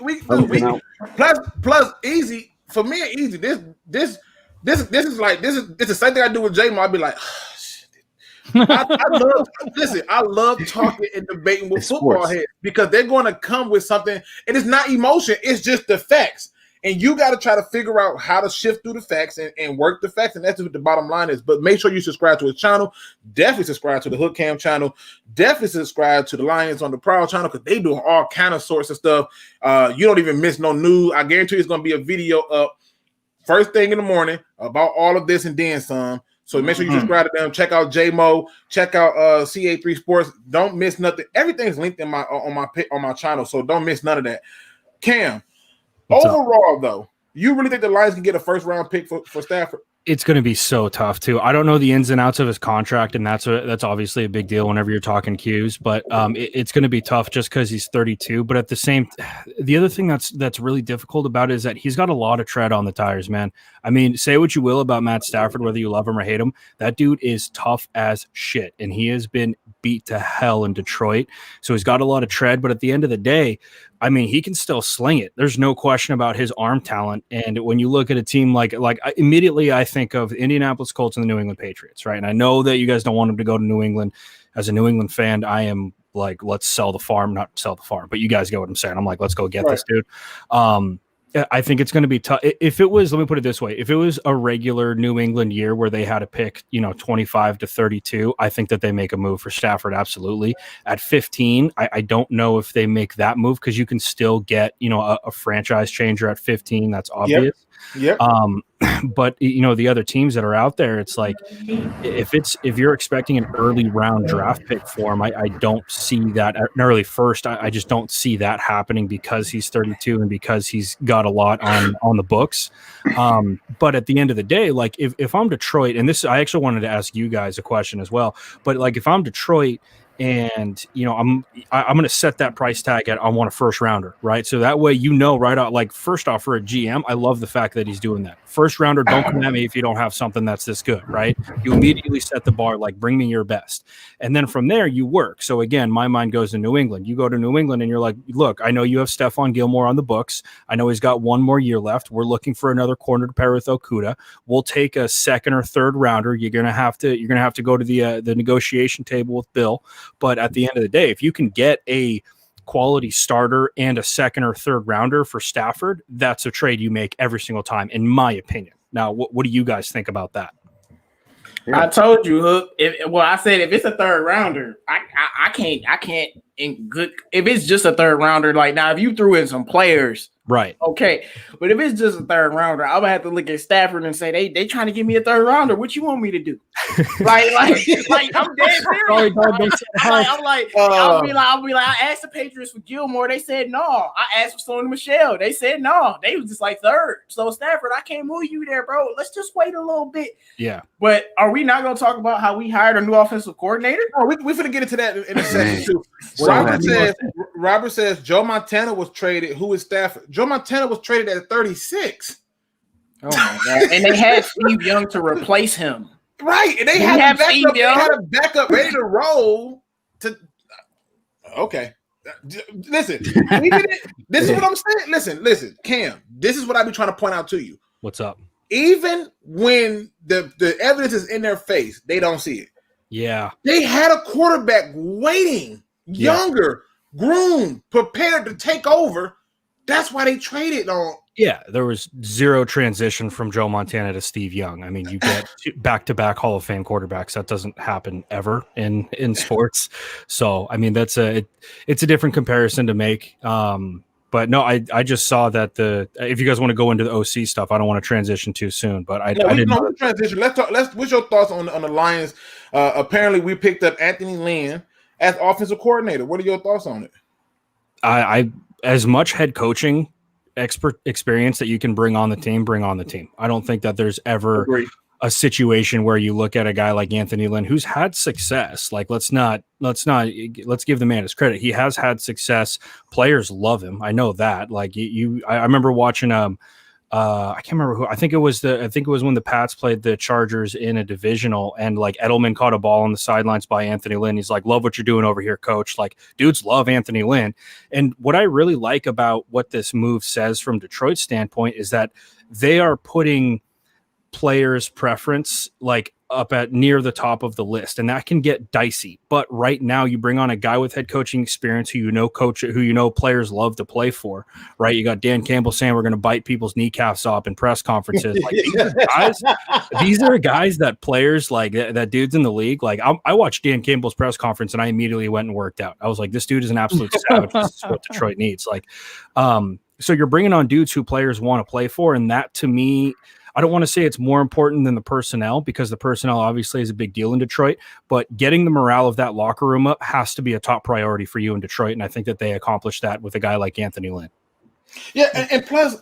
plus Easy for me and Easy. This is the same thing I do with J-Mo. I'd be like, I love talking and debating with football heads because they're going to come with something, and it's not emotion, it's just the facts. And you got to try to figure out how to shift through the facts and work the facts, and that's what the bottom line is. But make sure you subscribe to his channel. Definitely subscribe to the Hook Cam channel. Definitely subscribe to the Lions on the Prowl channel because they doing all kind of sorts of stuff. You don't even miss no news. I guarantee you it's going to be a video up first thing in the morning about all of this and then some. So make sure you subscribe to them. Check out JMO. Check out CA3 Sports. Don't miss nothing. Everything's linked in on my channel, so don't miss none of that. Cam, overall though, you really think the Lions can get a first round pick for Stafford? It's going to be so tough too. I don't know the ins and outs of his contract, and that's obviously a big deal whenever you're talking Qs. But it's going to be tough just because he's 32. But at the other thing that's really difficult about it is that he's got a lot of tread on the tires, man. I mean, say what you will about Matt Stafford, whether you love him or hate him, that dude is tough as shit, and he has been beat to hell in Detroit. So he's got a lot of tread. But at the end of the day, I mean, he can still sling it. There's no question about his arm talent. And when you look at a team like immediately I think of Indianapolis Colts and the New England Patriots, right? And I know that you guys don't want him to go to New England. As a New England fan, I am like, let's sell the farm, not sell the farm, but you guys get what I'm saying. I'm like, let's go get this dude. I think it's going to be tough. If it was, let me put it this way. If it was a regular New England year where they had to pick, 25 to 32, I think that they make a move for Stafford. Absolutely. At 15, I don't know if they make that move because you can still get, a franchise changer at 15. That's obvious. Yep. But the other teams that are out there, it's like if you're expecting an early round draft pick for him, I don't see that an early first. I just don't see that happening because he's 32 and because he's got a lot on the books. But at the end of the day, like if I'm Detroit, and this I actually wanted to ask you guys a question as well. But like if I'm Detroit. And I'm going to set that price tag I want a first rounder, right? So that way right out. Like first off, for a GM, I love the fact that he's doing that. First rounder, don't come at me if you don't have something that's this good, right? You immediately set the bar, like bring me your best, and then from there you work. So again, my mind goes to New England. You go to New England and you're like, look, I know you have Stephon Gilmore on the books. I know he's got one more year left. We're looking for another corner to pair with Okudah. We'll take a second or third rounder. You're gonna have to go to the negotiation table with Bill. But at the end of the day, if you can get a quality starter and a second or third rounder for Stafford, that's a trade you make every single time, in my opinion. Now, what do you guys think about that? I told you, Hook. I said if it's a third rounder, I can't in good. If it's just a third rounder, like now, if you threw in some players. Right. Okay. But if it's just a third rounder, I'm gonna have to look at Stafford and say they trying to give me a third rounder. What you want me to do? like I'm dead serious. I'll be like, I asked the Patriots for Gilmore. They said no. I asked for Sony Michel. They said no. They was just like third. So Stafford, I can't move you there, bro. Let's just wait a little bit. Yeah. But are we not gonna talk about how we hired a new offensive coordinator? Oh, we're gonna get into that in a second too. Robert says Joe Montana was traded. Who is Stafford? Joe Montana was traded at 36. Oh my God. And they had Steve Young to replace him. Right. And they had a backup ready to roll okay. Listen, this is what I'm saying. Listen, Cam, this is what I be trying to point out to you. What's up? Even when the evidence is in their face, they don't see it. Yeah. They had a quarterback waiting, younger, groomed, prepared to take over. That's why they traded on. Yeah, there was zero transition from Joe Montana to Steve Young. I mean, you get back-to-back Hall of Fame quarterbacks. That doesn't happen ever in sports. So, I mean, it's a different comparison to make. But no, I just saw that if you guys want to go into the OC stuff, I don't want to transition too soon. But I didn't transition. Let's talk. What's your thoughts on the Lions? Apparently, we picked up Anthony Lynn as offensive coordinator. What are your thoughts on it? I as much head coaching experience that you can bring on the team. I don't think that there's ever a situation where you look at a guy like Anthony Lynn who's had success. Like let's give the man his credit. He has had success. Players love him. I know that. Like I remember watching I can't remember who. I think it was when the Pats played the Chargers in a divisional, and like Edelman caught a ball on the sidelines by Anthony Lynn. He's like, "Love what you're doing over here, coach." Like, dudes love Anthony Lynn. And what I really like about what this move says from Detroit's standpoint is that they are putting players' preference like up at near the top of the list, and that can get dicey. But right now, you bring on a guy with head coaching experience who players love to play for. Right? You got Dan Campbell saying we're going to bite people's kneecaps off in press conferences. Like these are guys that players like that dudes in the league. Like I watched Dan Campbell's press conference and I immediately went and worked out. I was like, this dude is an absolute savage. This is what Detroit needs. Like, so you're bringing on dudes who players want to play for, and that to me. I don't want to say it's more important than the personnel, because the personnel obviously is a big deal in Detroit, but getting the morale of that locker room up has to be a top priority for you in Detroit. And I think that they accomplished that with a guy like Anthony Lynn. Yeah, and plus,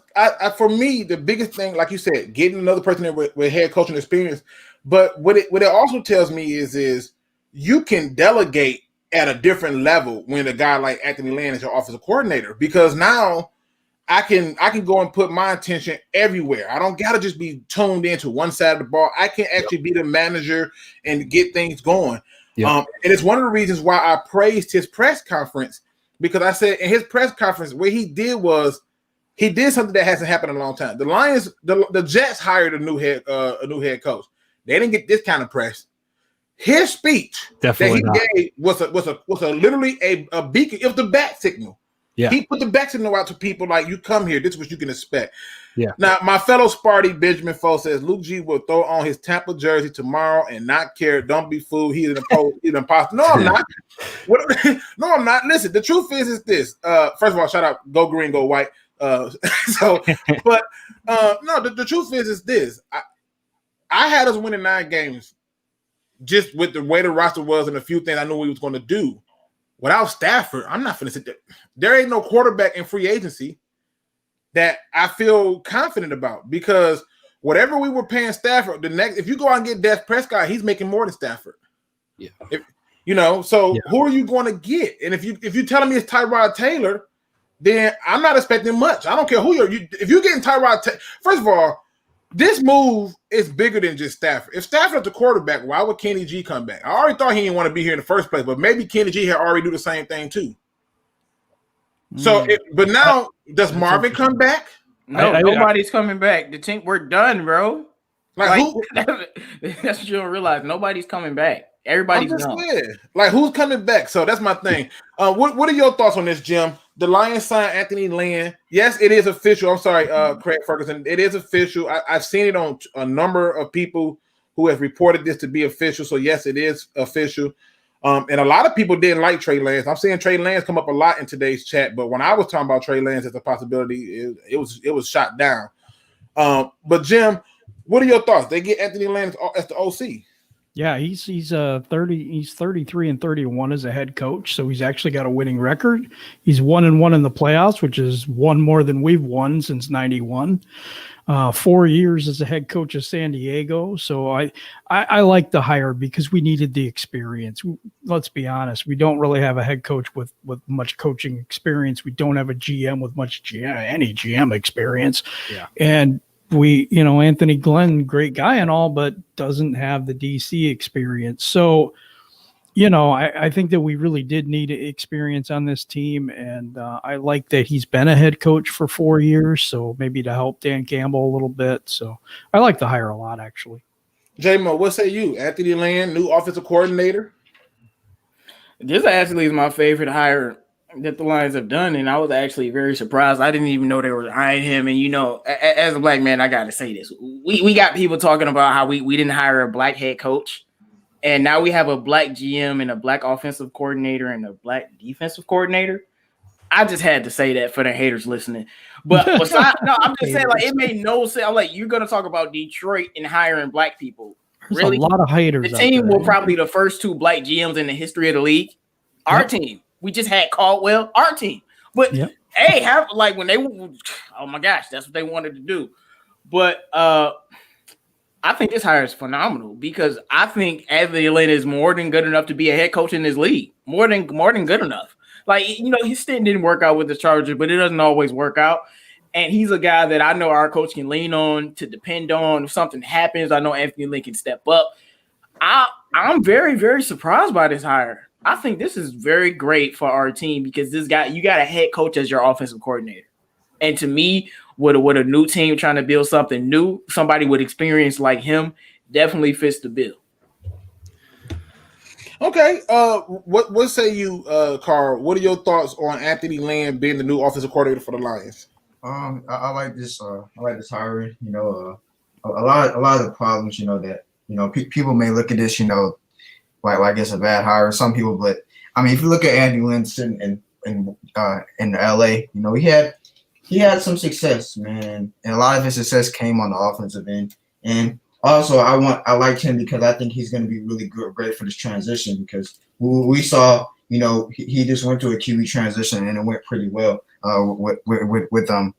for me, the biggest thing, like you said, getting another person there with head coaching experience. But what it also tells me is you can delegate at a different level when a guy like Anthony Lynn is your offensive coordinator, because now I can go and put my attention everywhere. I don't gotta just be tuned into one side of the ball. I can actually be the manager and get things going. And it's one of the reasons why I praised his press conference, because I said in his press conference, what he did was he did something that hasn't happened in a long time. The Lions, the Jets hired a new head coach. They didn't get this kind of press. His speech Definitely that he gave was a literally a beacon. It was the bat signal. Yeah. He put the bat signal out to people like, you come here, this is what you can expect. Yeah. Now, my fellow Sparty Benjamin Foe says Luke G will throw on his Tampa jersey tomorrow and not care. Don't be fooled. He's an imposter. No, I'm not. No, I'm not. Listen, the truth is this. First of all, shout out, go green, go white. No, the truth is this. I had us winning 9 games just with the way the roster was and a few things I knew we was going to do. Without Stafford, I'm not going to sit there. There ain't no quarterback in free agency that I feel confident about, because whatever we were paying Stafford, if you go out and get Dak Prescott, he's making more than Stafford. Yeah. Who are you going to get? And if you're telling me it's Tyrod Taylor, then I'm not expecting much. I don't care who if you're getting Tyrod Taylor. First of all, this move is bigger than just Stafford. If Stafford's the quarterback, why would Kenny G come back? I already thought he didn't want to be here in the first place, but maybe Kenny G had already do the same thing too. So, but now does Marvin come back? No, nobody's coming back. The team, we're done, bro. Like who? That's what you don't realize. Nobody's coming back. Everybody's gone. Like, who's coming back? So that's my thing. What are your thoughts on this, Jim? The Lions signed Anthony Lynn. Yes, it is official. I'm sorry, Craig Ferguson. It is official. I've seen it on a number of people who have reported this to be official. So yes, it is official. And a lot of people didn't like Trey Lance. I'm seeing Trey Lance come up a lot in today's chat, but when I was talking about Trey Lance as a possibility, it was shot down. But Jim, what are your thoughts? They get Anthony Lance as the OC. Yeah, he's 33 and 31 as a head coach, so he's actually got a winning record. He's 1-1 in the playoffs, which is one more than we've won since '91. 4 years as a head coach of San Diego. So I like the hire because we needed the experience. Let's be honest, we don't really have a head coach with much coaching experience. We don't have a GM with any GM experience. Yeah. And Anthony Glenn, great guy and all, but doesn't have the DC experience. So, I think that we really did need experience on this team. And I like that he's been a head coach for 4 years. So maybe to help Dan Campbell a little bit. So I like the hire a lot, actually. J-Mo, what say you? Anthony Lynn, new offensive coordinator? This actually is my favorite hire that the Lions have done, and I was actually very surprised. I didn't even know they were eyeing him. And as a black man, I gotta say this: we got people talking about how we didn't hire a black head coach, and now we have a black GM and a black offensive coordinator and a black defensive coordinator. I just had to say that for the haters listening. But besides, no, I'm just saying, like, it made no sense. I'm like, you're gonna talk about Detroit and hiring black people. There's really? A lot of haters. The team were probably the first 2 black GMs in the history of the league. Our team. We just had Caldwell, our team. But hey, when they, oh my gosh, that's what they wanted to do. But I think this hire is phenomenal because I think Anthony Lynn is more than good enough to be a head coach in this league. More than good enough. Like, his stint didn't work out with the Chargers, but it doesn't always work out. And he's a guy that I know our coach can lean on to depend on. If something happens, I know Anthony Lynn can step up. I'm very, very surprised by this hire. I think this is very great for our team because this guy, you got a head coach as your offensive coordinator. And to me, with a new team trying to build something new, somebody with experience like him definitely fits the bill. Okay. What say you, Carl? What are your thoughts on Anthony Lynn being the new offensive coordinator for the Lions? I like this. I like this hiring. A lot of the problems. That people may look at this. Like it's a bad hire. Some people, but I mean, if you look at Andy Lynn in LA, he had he had some success, man, and a lot of his success came on the offensive end. And also, I like him because I think he's going to be really great for this transition because we saw, he just went through a QB transition and it went pretty well with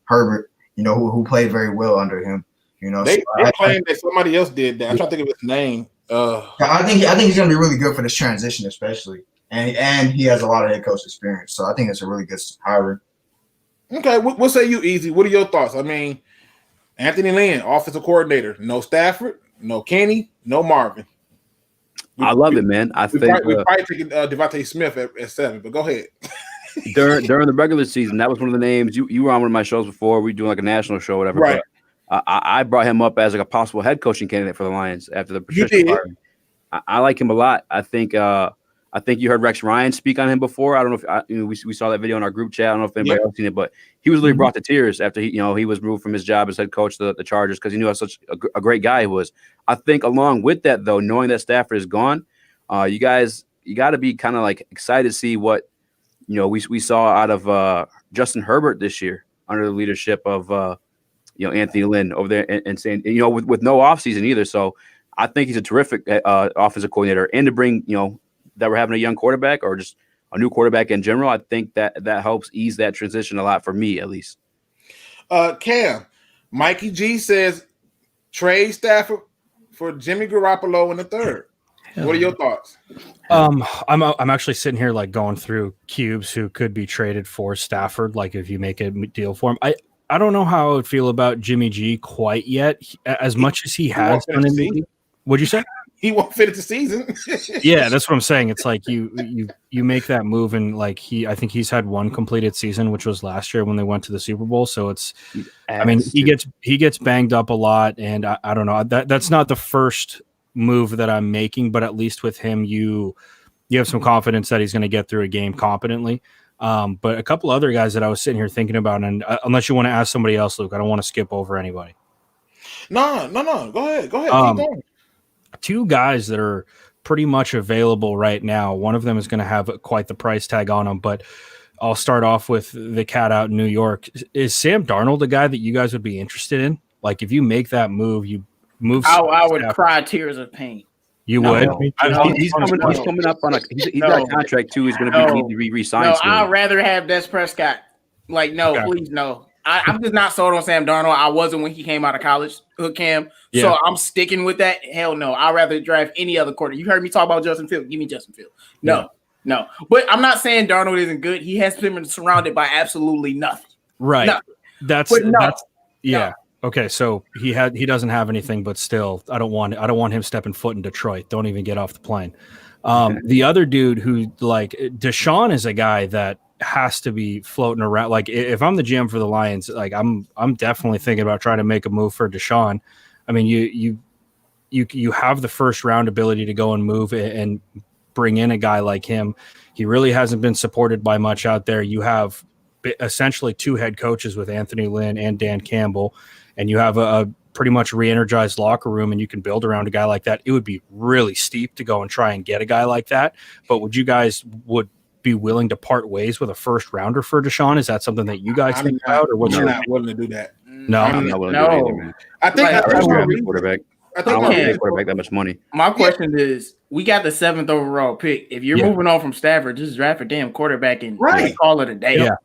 Herbert, who played very well under him. They claim that somebody else did that. I'm trying to think of his name. I think he's going to be really good for this transition, especially, and he has a lot of head coach experience, so I think it's a really good hiring. Okay, what say you, Easy? What are your thoughts? I mean, Anthony Lynn, offensive coordinator. No Stafford, no Kenny, no Marvin. I love it, man. We're probably taking Devontae Smith at 7, but go ahead. during the regular season, that was one of the names. You were on one of my shows before. We were doing like a national show, whatever. Right. But I brought him up as like a possible head coaching candidate for the Lions after the Patricia firing. I like him a lot. I think you heard Rex Ryan speak on him before. I don't know if we saw that video in our group chat. I don't know if anybody else seen it, but he was literally brought to tears after he was removed from his job as head coach of the Chargers because he knew how such a great guy he was. I think along with that, though, knowing that Stafford is gone, you got to be kind of like excited to see what we saw out of Justin Herbert this year under the leadership of Anthony Lynn over there and saying with no offseason either. So I think he's a terrific offensive coordinator, and to bring that we're having a young quarterback or just a new quarterback in general, I think that helps ease that transition a lot for me, at least. Cam, Mikey G says trade Stafford for Jimmy Garoppolo in the third. What are your thoughts? I'm actually sitting here like going through cubes who could be traded for Stafford. Like if you make a deal for him, I don't know how I would feel about Jimmy G quite yet. As much as he has done in the league. What'd you say? He won't finish the season. Yeah, that's what I'm saying. It's like you make that move, and like I think he's had one completed season, which was last year when they went to the Super Bowl. So he gets banged up a lot, and I don't know. That's not the first move that I'm making, but at least with him, you have some confidence that he's going to get through a game competently. But a couple other guys that I was sitting here thinking about, and unless you want to ask somebody else, Luke, I don't want to skip over anybody. No. Go ahead. Keep going. Two guys that are pretty much available right now. One of them is going to have quite the price tag on them, but I'll start off with the cat out in New York. Is Sam Darnold a guy that you guys would be interested in? Like if you make that move, you move. I would cry tears of pain. You would. He's coming up on he's got a contract too. He's going to need to re-sign. No, I'd rather have Des Prescott. Like please no. I'm just not sold on Sam Darnold. I wasn't when he came out of college, Cam. Yeah. So I'm sticking with that. Hell no. I'd rather draft any other quarter. You heard me talk about Justin Fields. Give me Justin Fields. No. But I'm not saying Darnold isn't good. He has been surrounded by absolutely nothing. Right. Nothing. Yeah. Okay. So he doesn't have anything, but still, I don't want him stepping foot in Detroit. Don't even get off the plane. The other dude who like Deshaun is a guy that has to be floating around. Like if I'm the GM for the Lions, like I'm definitely thinking about trying to make a move for Deshaun. I mean, you have the first round ability to go and move and bring in a guy like him. He really hasn't been supported by much out there. You have essentially two head coaches with Anthony Lynn and Dan Campbell, and you have a pretty much re-energized locker room, and you can build around a guy like that. It would be really steep to go and try and get a guy like that. But would you guys be willing to part ways with a first rounder for Deshaun? Is that something that you guys think about, or what's you're not willing to do that? No, I'm not willing to do it either, man. I think I don't want to pay quarterback that much money. My question is, we got the 7th overall pick. If you're moving on from Stafford, just draft a damn quarterback and call it a day. Yeah.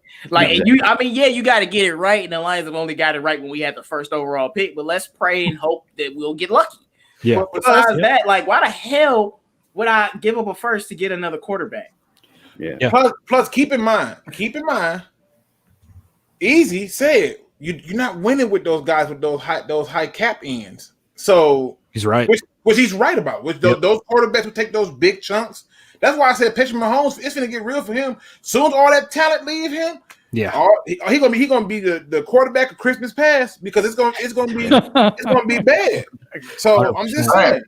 You got to get it right, and the Lions have only got it right when we had the first overall pick. But let's pray and hope that we'll get lucky. Yeah. But besides that, like, why the hell would I give up a first to get another quarterback? Yeah. Plus, keep in mind, Easy said you're not winning with those guys with those high cap ends. So he's right, which he's right about. With those quarterbacks who take those big chunks. That's why I said Patrick Mahomes. It's gonna get real for him. Soon as all that talent leave him, he gonna be the quarterback of Christmas past because it's gonna be bad. So 100%. I'm just saying.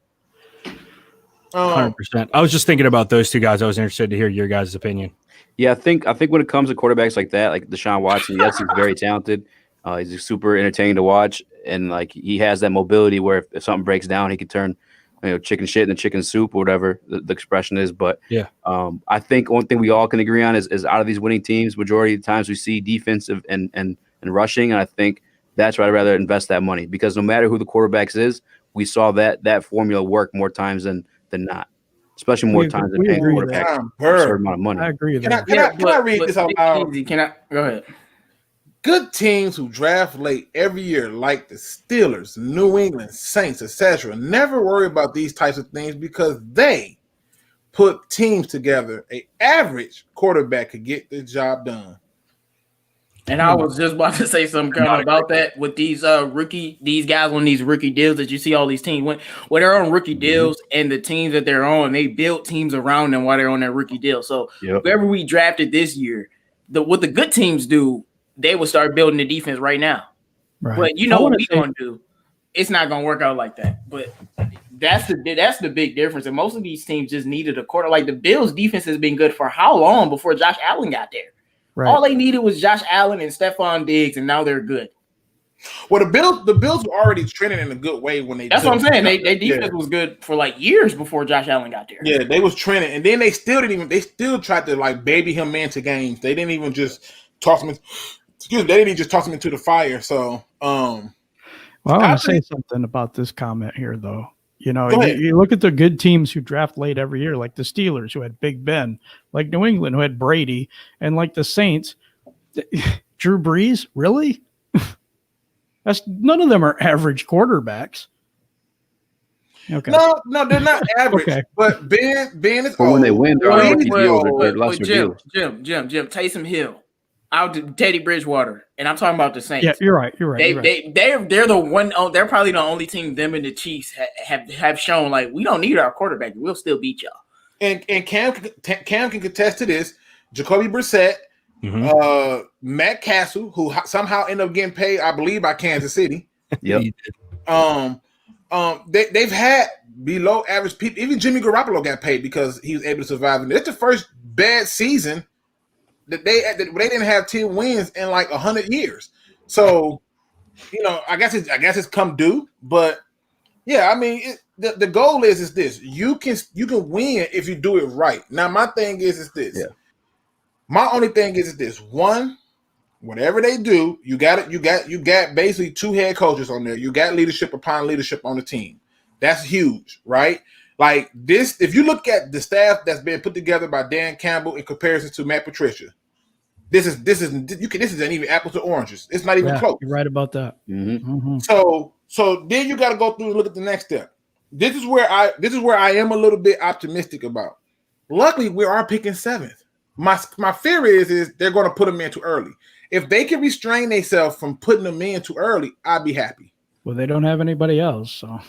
100%. I was just thinking about those two guys. I was interested to hear your guys' opinion. Yeah, I think when it comes to quarterbacks like that, like Deshaun Watson, yes, he's very talented. He's super entertaining to watch, and like he has that mobility where if something breaks down, he can turn chicken shit into chicken soup or whatever the expression is. But I think one thing we all can agree on is out of these winning teams, majority of the times we see defensive and and rushing. And I think that's why I'd rather invest that money, because no matter who the quarterbacks is, we saw that formula work more times than not, especially more times than paying quarterbacks a certain amount of money. I agree. Can I read this out loud? Can I go ahead? Good teams who draft late every year, like the Steelers, New England, Saints, etc., never worry about these types of things because they put teams together. An average quarterback could get the job done. And I was just about to say something kind of about that with these these guys on these rookie deals that you see all these teams when they're on rookie deals, and the teams that they're on, they build teams around them while they're on that rookie deal. So whoever we drafted this year, what the good teams do, they will start building the defense right now. Right. But you know what we're gonna do? It's not gonna work out like that. But that's the big difference. And most of these teams just needed a quarter. Like the Bills' defense has been good for how long before Josh Allen got there? Right. All they needed was Josh Allen and Stephon Diggs, and now they're good. Well, the Bills were already trending in a good way when they. That's what I'm saying. Their defense was good for like years before Josh Allen got there. Yeah, they was trending, and then they still tried to like baby him into games. They didn't even just toss him. They didn't even just toss him into the fire. So, well, I want to say something about this comment here, though. You know, you look at the good teams who draft late every year, like the Steelers, who had Big Ben, like New England, who had Brady, and like the Saints, Drew Brees. Really? None of them are average quarterbacks. Okay. No, they're not average. Okay. But Ben is. But when they win, they're on rookie deals or lesser deals. Jim, Taysom Hill. Out to Teddy Bridgewater, and I'm talking about the Saints. Yeah, you're right. They're the one. They're probably the only team. Them and the Chiefs have shown like we don't need our quarterback. We'll still beat y'all. And Cam can contest to this. Jacoby Brissett, Matt Castle, who somehow ended up getting paid, I believe, by Kansas City. Yep. They've had below average people. Even Jimmy Garoppolo got paid because he was able to survive. And it's the first bad season that they didn't have 10 wins in like 100 years. So, you know, I guess it's come due. But yeah, I mean, the goal is this: you can win if you do it right. Now, my thing is this. Yeah. My only thing is this: one, whatever they do, you got basically two head coaches on there. You got leadership upon leadership on the team. That's huge, right? Like this, if you look at the staff that's been put together by Dan Campbell in comparison to Matt Patricia, this isn't even apples to oranges. It's not even close. You're right about that. Mm-hmm. So then you got to go through and look at the next step. This is where I am a little bit optimistic about. Luckily, we are picking 7th. My fear is they're going to put them in too early. If they can restrain themselves from putting them in too early, I'd be happy. Well, they don't have anybody else, so.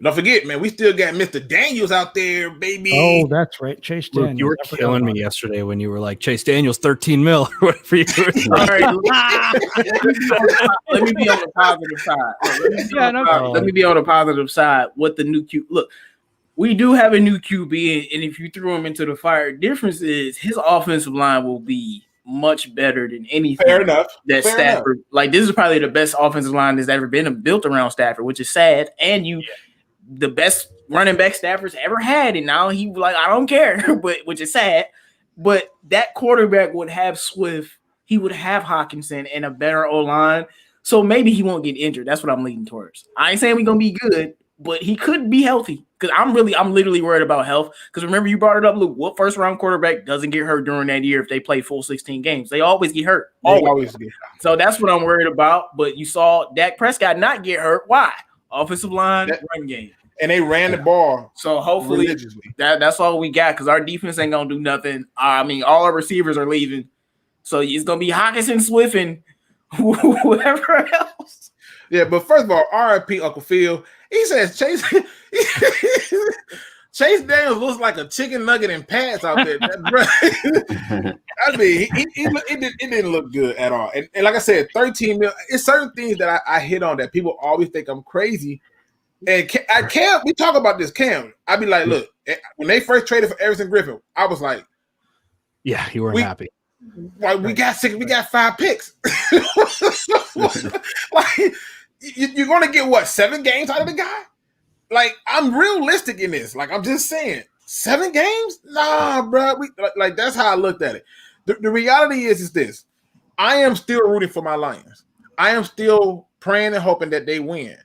Don't forget, man, we still got Mr. Daniels out there, baby. Oh, that's right. Chase Daniels. Look, you were killing me yesterday when you were like, Chase Daniels, 13 mil or whatever you were saying. All right, let me be on the positive side. Let me be on the positive side. What the new Q look, we do have a new QB, and if you threw him into the fire, difference is his offensive line will be much better than anything. Fair enough. Stafford, like this is probably the best offensive line that's ever been built around Stafford, which is sad. And the best running back Stafford's ever had, and now he like I don't care, but which is sad. But that quarterback would have Swift, he would have Hawkinson and a better O-line, so maybe he won't get injured. That's what I'm leaning towards. I ain't saying we're gonna be good, but he could be healthy. Because I'm literally worried about health. Because remember, you brought it up, Luke. What first round quarterback doesn't get hurt during that year if they play full 16 games? They always get hurt. Always get hurt. So that's what I'm worried about. But you saw Dak Prescott not get hurt. Why? Offensive line, run game. And they ran the ball. So hopefully that's all we got. Because our defense ain't gonna do nothing. I mean, all our receivers are leaving. So it's gonna be Hawkinson, Swift, and whoever else. Yeah, but first of all, RIP Uncle Phil. He says Chase Daniels looks like a chicken nugget in pants out there. I mean, it didn't look good at all. And like I said, 13 mil. It's certain things that I hit on that people always think I'm crazy. And Cam, we talk about this, Cam. I'd be like, look, when they first traded for Everson Griffin, I was like, yeah, you weren't happy. Like we got 5 picks. Like you're gonna get what 7 games out of the guy? Like I'm realistic in this. Like I'm just saying, 7 games? Nah, bro. Like that's how I looked at it. The reality is this: I am still rooting for my Lions. I am still praying and hoping that they win.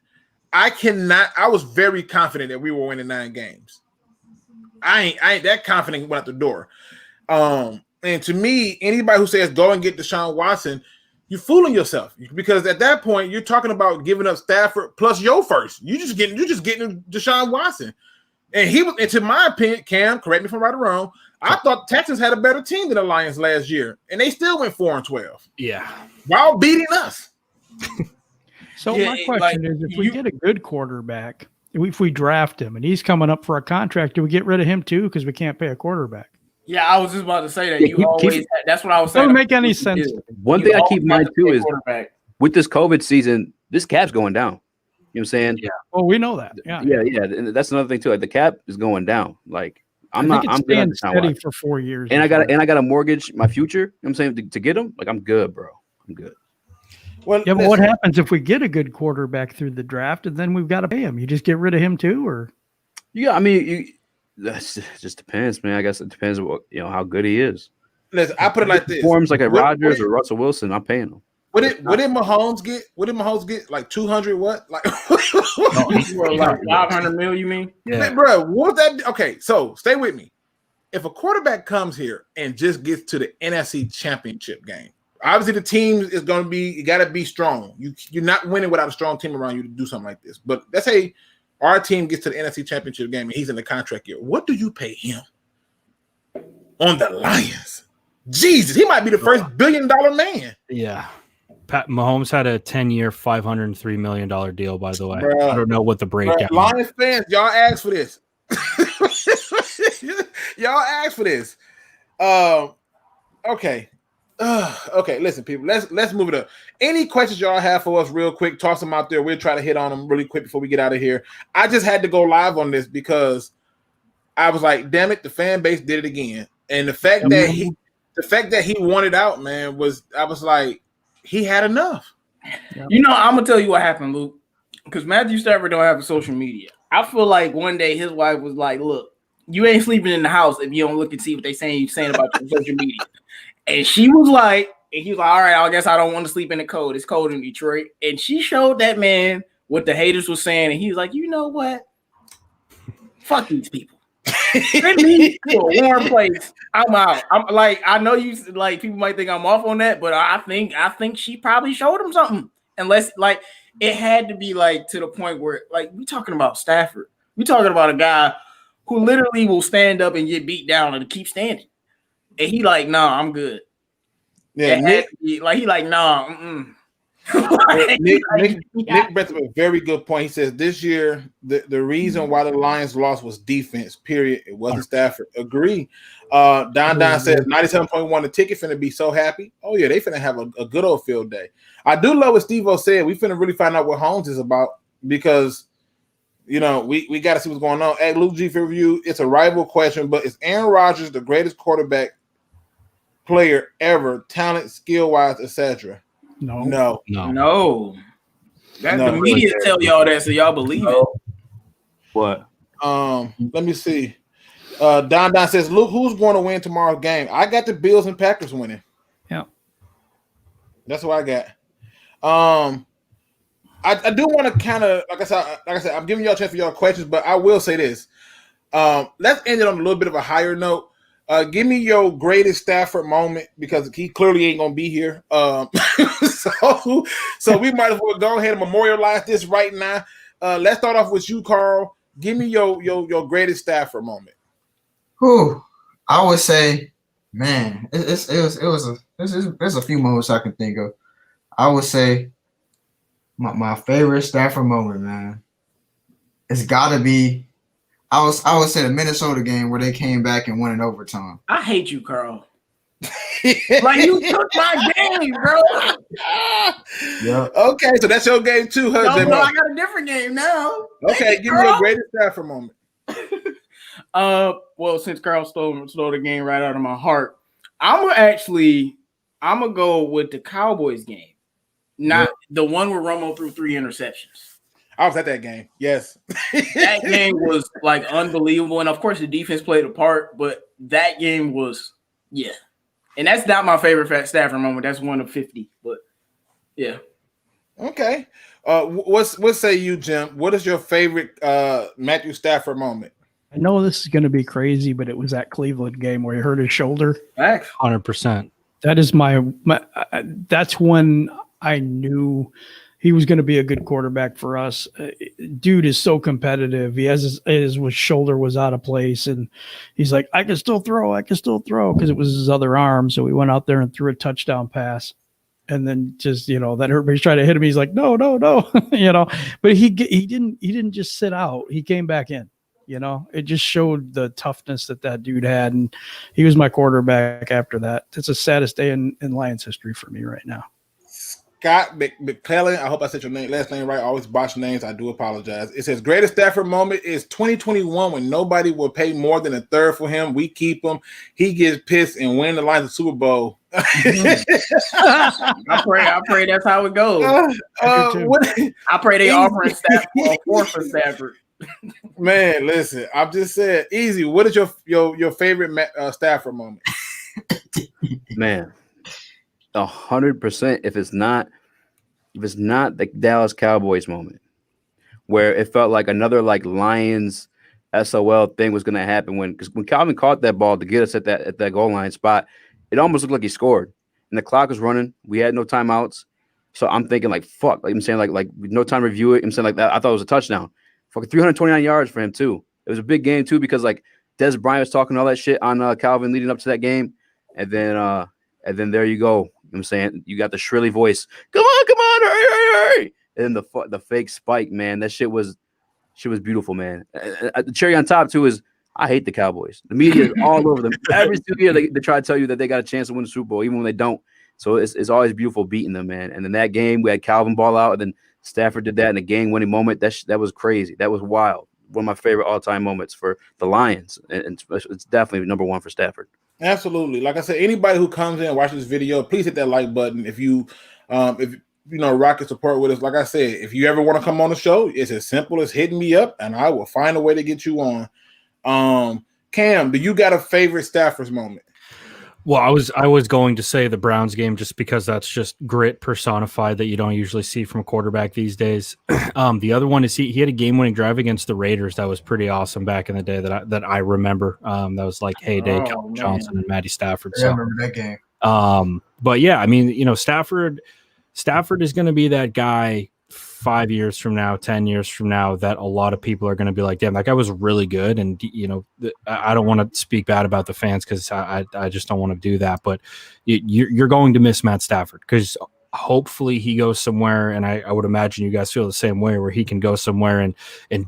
I was very confident that we were winning 9 games. I ain't that confident went out the door. And to me, anybody who says go and get Deshaun Watson, you're fooling yourself, because at that point you're talking about giving up Stafford plus your first. You're just getting Deshaun Watson. And to my opinion, Cam, correct me if I'm right or wrong, I thought Texans had a better team than the Lions last year, and they still went 4-12. Yeah, while beating us. So my question is, if we get a good quarterback, if we draft him and he's coming up for a contract, do we get rid of him too? Because we can't pay a quarterback. Yeah, I was just about to say that. That's what I was saying. Doesn't make any sense. One thing I keep in mind too is with this COVID season, this cap's going down. You know what I'm saying? Yeah. Well, we know that. Yeah. And that's another thing too. Like the cap is going down. Like I'm staying steady for 4 years. And I got a mortgage my future. You know what I'm saying, to get him. Like I'm good, bro. I'm good. Well, yeah, but what happens if we get a good quarterback through the draft and then we've got to pay him? You just get rid of him too, or? Yeah, I mean, that just depends, man. I guess it depends on how good he is. Listen, I put it like this: forms like a Rodgers or Russell Wilson, I'm paying him. What did Mahomes get? What did Mahomes get? Like 200? What? Like, like 500 mil? You mean? Yeah, bro. What was that? Okay, so stay with me. If a quarterback comes here and just gets to the NFC Championship game, obviously the team is going to be. You got to be strong. You're not winning without a strong team around you to do something like this. But let's say our team gets to the NFC Championship game and he's in the contract year. What do you pay him on the Lions? Jesus, he might be the first $1 billion man. Yeah. Pat Mahomes had a 10-year, $503 million deal, by the way. Bruh, I don't know what the breakdown is. Lions fans, y'all asked for this. Y'all asked for this. Okay. Okay, listen, people. Let's move it up. Any questions y'all have for us real quick, toss them out there. We'll try to hit on them really quick before we get out of here. I just had to go live on this because I was like, damn it, the fan base did it again. And the fact that he wanted out, man, I was like, he had enough. You know, I'm gonna tell you what happened, Luke, because Matthew Stafford don't have a social media. I feel like one day his wife was like, look, you ain't sleeping in the house if you don't look and see what you're saying about your social media. And he was like, all right, I guess I don't want to sleep in the cold. It's cold in Detroit. And she showed that man what the haters were saying. And he was like, you know what? Fuck these people. Send me to a warm place. I'm out. I'm like, I know you like people might think I'm off on that, but I think she probably showed him something. Unless like it had to be like to the point where like we talking about Stafford. We talking about a guy who literally will stand up and get beat down and keep standing. And he like, nah, I'm good. Yeah, Nick nah. Nick brings up a very good point. He says this year the reason why the Lions lost was defense. Period. It wasn't Stafford. Agree. Don says 97.1. The ticket finna be so happy. Oh yeah, they finna have a good old field day. I do love what Steve-O said. We finna really find out what Holmes is about because we got to see what's going on. At Luke G for review, it's a rival question, but is Aaron Rodgers the greatest quarterback player ever, talent, skill wise, etc.? No. The media tell y'all that, so y'all believe it. What? Let me see. Don says, "Luke, who's going to win tomorrow's game?" I got the Bills and Packers winning. Yeah, that's what I got. I do want to kind of like I said, I'm giving y'all a chance for y'all questions, but I will say this. Let's end it on a little bit of a higher note. Give me your greatest Stafford moment because he clearly ain't gonna be here. So we might as well go ahead and memorialize this right now. Let's start off with you, Carl. Give me your greatest Stafford moment. Whew. I would say, man, there's a few moments I can think of. I would say my favorite Stafford moment, man, it's gotta be. I would say the Minnesota game where they came back and won in overtime. I hate you, Carl. Like you took my game, bro. Yeah. Okay, so that's your game too, huh? No, I got a different game now. Okay, give me your greatest Stafford moment. Well, since Carl stole the game right out of my heart, I'm gonna go with the Cowboys game, not the one where Romo threw 3 interceptions. I was at that game. Yes. That game was like unbelievable. And of course the defense played a part, but that game was, And that's not my favorite Stafford moment. That's one of 50. But yeah. Okay. What say you, Jim? What is your favorite Matthew Stafford moment? I know this is going to be crazy, but it was that Cleveland game where he hurt his shoulder. 100%. That is my that's when I knew he was going to be a good quarterback for us. Dude is so competitive. He has his shoulder was out of place, and he's like, I can still throw, because it was his other arm. So he went out there and threw a touchdown pass. And then just, that everybody's trying to hit him. He's like, no, but he didn't just sit out. He came back in. It just showed the toughness that dude had. And he was my quarterback after that. It's the saddest day in Lions history for me right now. Scott McClellan, I hope I said your last name right. I always botch names. I do apologize. It says, greatest Stafford moment is 2021 when nobody will pay more than a third for him. We keep him. He gets pissed and win the Lions Super Bowl. I pray that's how it goes. I pray they offering Stafford a fourth for Stafford. Man, listen, I've just said, easy. What is your favorite Stafford moment? Man, 100%. If it's not the Dallas Cowboys moment, where it felt like another Lions SOL thing was going to happen when Calvin caught that ball to get us at that goal line spot, it almost looked like he scored, and the clock was running. We had no timeouts, so I'm thinking fuck. I'm saying no time to review it. I'm saying that I thought it was a touchdown. Fucking 329 yards for him too. It was a big game too because Des Bryant was talking all that shit on Calvin leading up to that game, and then there you go. You know what I'm saying, you got the shrilly voice. Come on, hurry. And then the fake spike, man. That shit was beautiful, man. The cherry on top too is I hate the Cowboys. The media is all over them. Every single year they try to tell you that they got a chance to win the Super Bowl, even when they don't. So it's always beautiful beating them, man. And in that game, we had Calvin ball out, and then Stafford did that in a game-winning moment. That was crazy. That was wild. One of my favorite all-time moments for the Lions, and it's definitely number one for Stafford. Absolutely. Like I said, anybody who comes in and watches this video, please hit that like button. If you rocket support with us, like I said, if you ever want to come on the show, it's as simple as hitting me up, and I will find a way to get you on. Cam, do you got a favorite Stafford's moment? Well, I was going to say the Browns game just because that's just grit personified that you don't usually see from a quarterback these days. The other one is he had a game-winning drive against the Raiders that was pretty awesome back in the day that I remember. That was like heyday Calvin Johnson and Matty Stafford. So. I remember that game. But yeah, I mean, Stafford is going to be that guy 5 years from now, 10 years from now, that a lot of people are going to be like, damn, that guy was really good. And, I don't want to speak bad about the fans because I just don't want to do that. But you're going to miss Matt Stafford because hopefully he goes somewhere. And I would imagine you guys feel the same way, where he can go somewhere and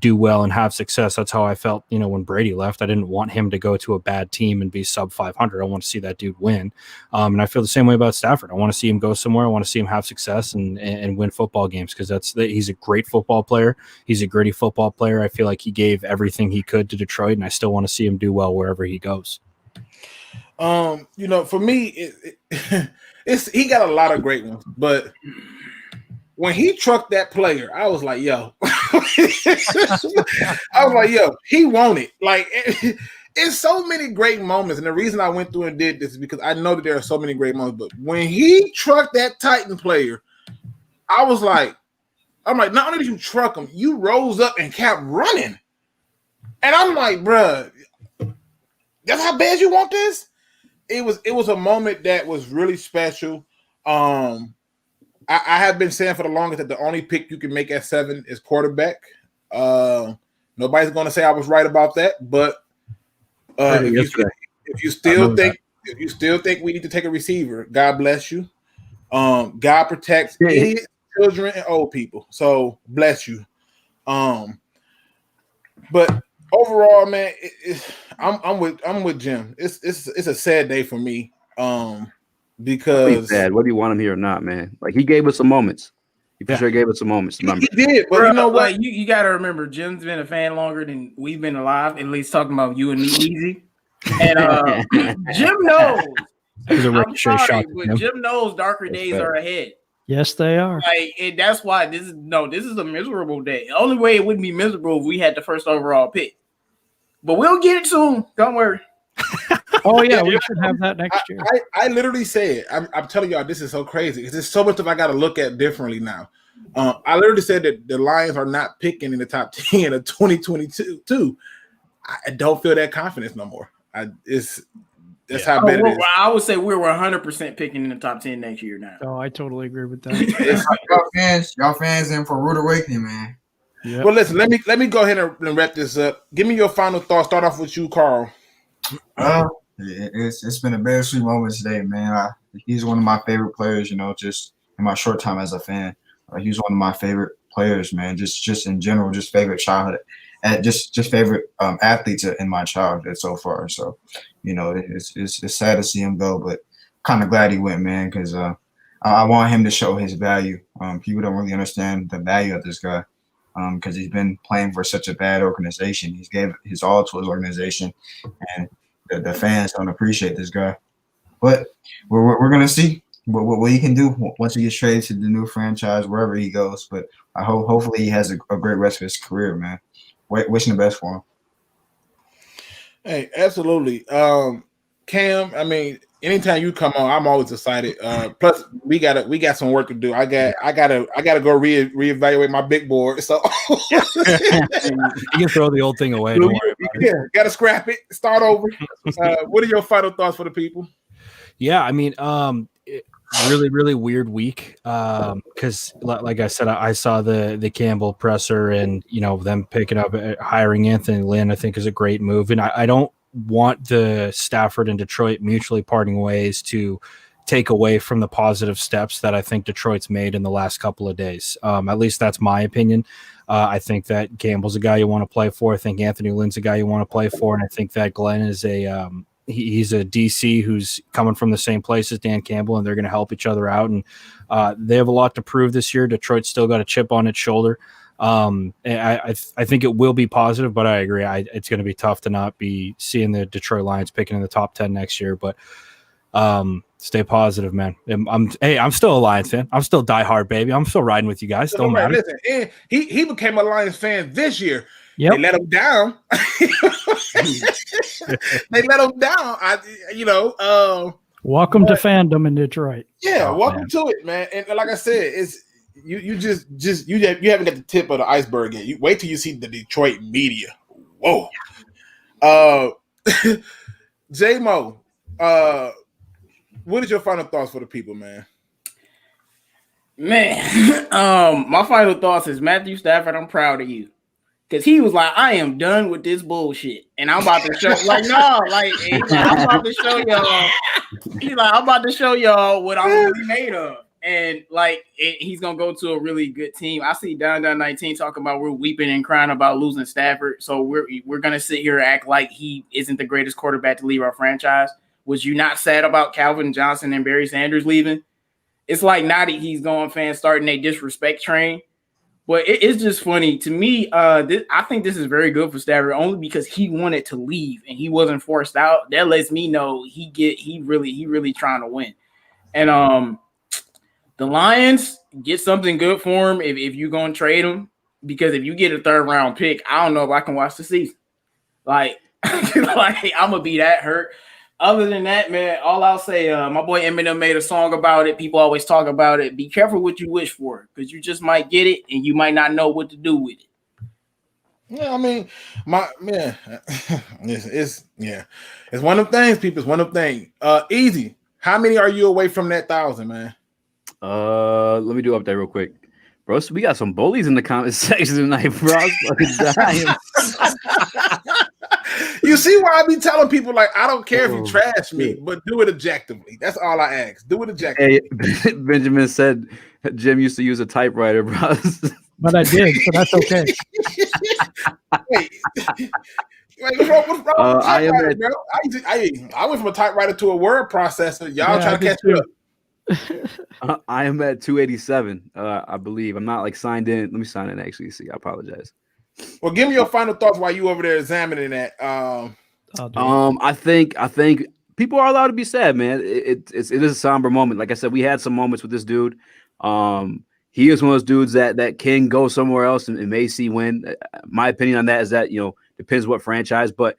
do well and have success. That's how I felt, when Brady left. I didn't want him to go to a bad team and be sub 500. I want to see that dude win. And I feel the same way about Stafford. I want to see him go somewhere. I want to see him have success and win football games because he's a great football player. He's a gritty football player. I feel like he gave everything he could to Detroit, and I still want to see him do well wherever he goes. For me, he got a lot of great ones, but when he trucked that player, I was like, yo, he won it. Like, it's so many great moments. And the reason I went through and did this is because I know that there are so many great moments, but when he trucked that Titan player, I was like, not only did you truck him, you rose up and kept running. And I'm like, bruh, that's how bad you want this? It was a moment that was really special. I have been saying for the longest that the only pick you can make at 7 is quarterback. Nobody's going to say I was right about that, but if you still think we need to take a receiver, God bless you. God protects idiots, children, and old people. So bless you. But overall, man, I'm with Jim. It's a sad day for me. Because sad. Whether you want him here or not, man. Like, he gave us some moments. He for sure gave us some moments. He did, but you know what? You got to remember, Jim's been a fan longer than we've been alive. At least talking about you and me, easy. And Jim knows. I'm sorry, but Jim knows darker days are ahead. Yes, they are. And that's why this is a miserable day. The only way it wouldn't be miserable if we had the first overall pick. But we'll get it soon. Don't worry. Oh yeah, we should have that next year. I literally said, I'm telling y'all, this is so crazy because there's so much that I got to look at differently now. I literally said that the Lions are not picking in the top 10 of 2022. I don't feel that confidence no more. That's how bad it is. I would say we're 100% picking in the top 10 next year now. Oh, I totally agree with that. y'all fans in for a rude awakening, man. Yep. Well, listen, let me go ahead and wrap this up. Give me your final thoughts. Start off with you, Carl. It's been a bittersweet moment today, man. He's one of my favorite players, just in my short time as a fan. He was one of my favorite players, man. Just in general, just favorite childhood, and just favorite athletes in my childhood so far. So, it's sad to see him go, but kind of glad he went, man, because I want him to show his value. People don't really understand the value of this guy because he's been playing for such a bad organization. He's gave his all to his organization, and the fans don't appreciate this guy. But we're gonna see what he can do once he gets traded to the new franchise, wherever he goes. But I hopefully he has a great rest of his career, man. Wishing the best for him. Hey, absolutely. Cam, I mean, anytime you come on, I'm always excited. Plus, we got some work to do. I gotta go reevaluate my big board. So you can throw the old thing away. Gotta scrap it, start over. What are your final thoughts for the people? Yeah, I mean, really, really weird week. Because, like I said, I saw the Campbell presser, and them picking up hiring Anthony Lynn. I think is a great move, and I don't want the Stafford and Detroit mutually parting ways to take away from the positive steps that I think Detroit's made in the last couple of days. At least that's my opinion. I think that Campbell's a guy you want to play for. I think Anthony Lynn's a guy you want to play for, and I think that Glenn is he's a DC who's coming from the same place as Dan Campbell, and they're going to help each other out. And they have a lot to prove this year. Detroit's still got a chip on its shoulder. And I think it will be positive, but I agree. It's going to be tough to not be seeing the Detroit Lions picking in the top 10 next year. But stay positive, man. I'm still a Lions fan. I'm still diehard, baby. I'm still riding with you guys. Don't matter. Listen, and he became a Lions fan this year. Yep. They let him down. They let him down. Welcome to fandom in Detroit. Yeah, welcome to it, man. And like I said, it's you haven't got the tip of the iceberg yet. You wait till you see the Detroit media. Whoa. J-Mo, what is your final thoughts for the people, man? Man, my final thoughts is Matthew Stafford, I'm proud of you. Because he was like, I am done with this bullshit. And I'm about to show, I'm about to show y'all. He's like, I'm about to show y'all what I'm really made of. And he's going to go to a really good team. I see Down 19 talking about we're weeping and crying about losing Stafford. So we're going to sit here and act like he isn't the greatest quarterback to leave our franchise. Was you not sad about Calvin Johnson and Barry Sanders leaving? It's like now that he's going, fans starting a disrespect train. But it's just funny to me. I think this is very good for Stafford only because he wanted to leave and he wasn't forced out. That lets me know he really trying to win. And the Lions get something good for him if you're gonna trade him, because if you get a 3rd round pick, I don't know if I can watch the season. I'm gonna be that hurt. Other than that, man, all I'll say, my boy Eminem made a song about it. People always talk about it. Be careful what you wish for, because you just might get it and you might not know what to do with it. Yeah, I mean, it's one of them things, people. It's one of them things. Easy. How many are you away from that 1,000, man? Let me do up there real quick. Bro, so we got some bullies in the comment section tonight, bro. You see why I be telling people, I don't care if you trash me, but do it objectively. That's all I ask. Do it objectively. Hey, Benjamin said Jim used to use a typewriter, bro. But I did, so that's okay. Wait, what's wrong with typewriter, bro? I went from a typewriter to a word processor. Y'all trying to catch me up. I am at 287, I believe. I'm not signed in. Let me sign in actually. See, I apologize. Well, give me your final thoughts while you over there examining that. I think people are allowed to be sad, man. It is a somber moment. Like I said, we had some moments with this dude. He is one of those dudes that can go somewhere else and may see win. My opinion on that is that depends what franchise, but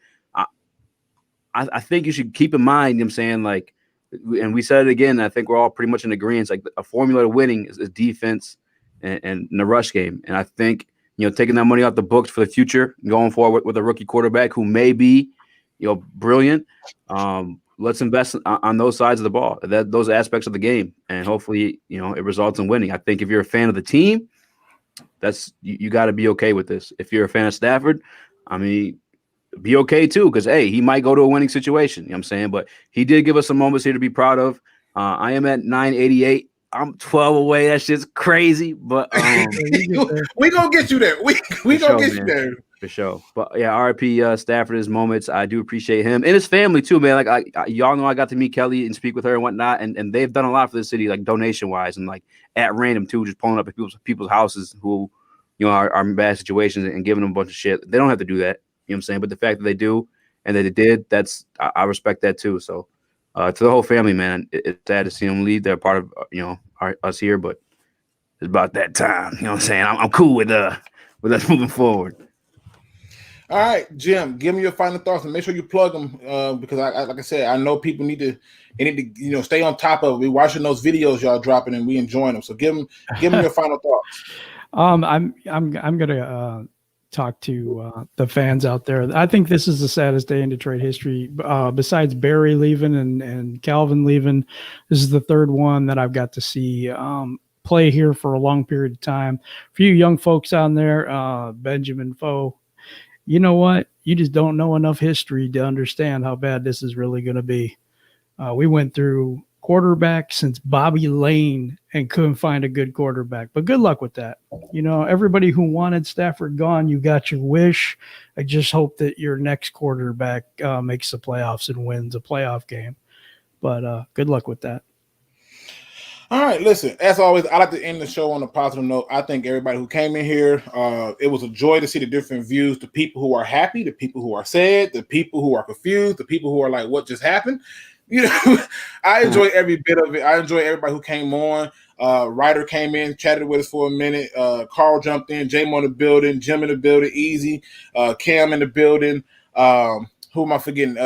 I think you should keep in mind, you know what I'm saying, like, and we said it again, I think we're all pretty much in agreement. Like a formula to winning is defense and the rush game. And I think, taking that money off the books for the future, going forward with a rookie quarterback who may be, brilliant. Let's invest on those sides of the ball, those aspects of the game. And hopefully, it results in winning. I think if you're a fan of the team, you got to be okay with this. If you're a fan of Stafford, I mean, be okay too, because hey, he might go to a winning situation. You know what I'm saying? But he did give us some moments here to be proud of. I am at 988. I'm 12 away. That shit's crazy. But we gonna get you there. We gonna get you there. For sure. But yeah, RIP Stafford, his moments. I do appreciate him and his family too, man. Like y'all know I got to meet Kelly and speak with her and whatnot. And they've done a lot for the city, like donation wise and like at random too, just pulling up at people's houses who, are in bad situations and giving them a bunch of shit. They don't have to do that. You know what I'm saying? But the fact that they do and that they did, I respect that too. So to the whole family, man, it's sad to see them leave. They're part of, us here, but it's about that time. You know what I'm saying? I'm cool with us moving forward. All right, Jim, give me your final thoughts and make sure you plug them because like I said, I know people need to stay on top of it. We're watching those videos y'all dropping and we enjoying them. So give them your final thoughts. I'm gonna talk to the fans out there. I think this is the saddest day in Detroit history. Besides Barry leaving and Calvin leaving, this is the third one that I've got to see play here for a long period of time. For you young folks out there, Benjamin Foe, you know what? You just don't know enough history to understand how bad this is really going to be. We went through quarterback since Bobby Lane and couldn't find a good quarterback. But good luck with that. Everybody who wanted Stafford gone, you got your wish. I just hope that your next quarterback makes the playoffs and wins a playoff game. But good luck with that. All right, listen, as always, I like to end the show on a positive note. I thank everybody who came in here. It was a joy to see the different views, the people who are happy, the people who are sad, the people who are confused, the people who are like, what just happened? I enjoy every bit of it. I enjoy everybody who came on. Ryder came in, chatted with us for a minute. Carl jumped in, J-Mo in the building, Jim in the building, Easy, Cam in the building. Who am I forgetting?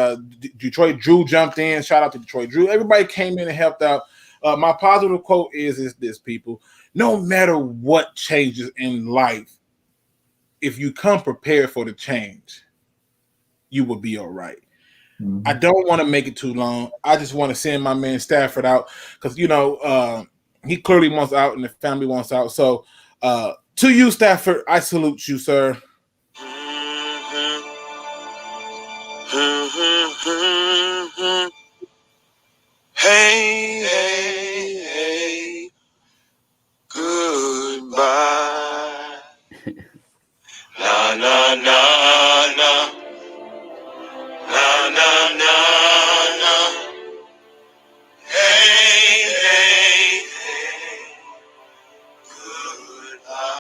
Detroit Drew jumped in. Shout out to Detroit Drew. Everybody came in and helped out. My positive quote is this, people. No matter what changes in life, if you come prepared for the change, you will be all right. Mm-hmm. I don't want to make it too long. I just want to send my man Stafford out because, he clearly wants out and the family wants out. So to you, Stafford, I salute you, sir.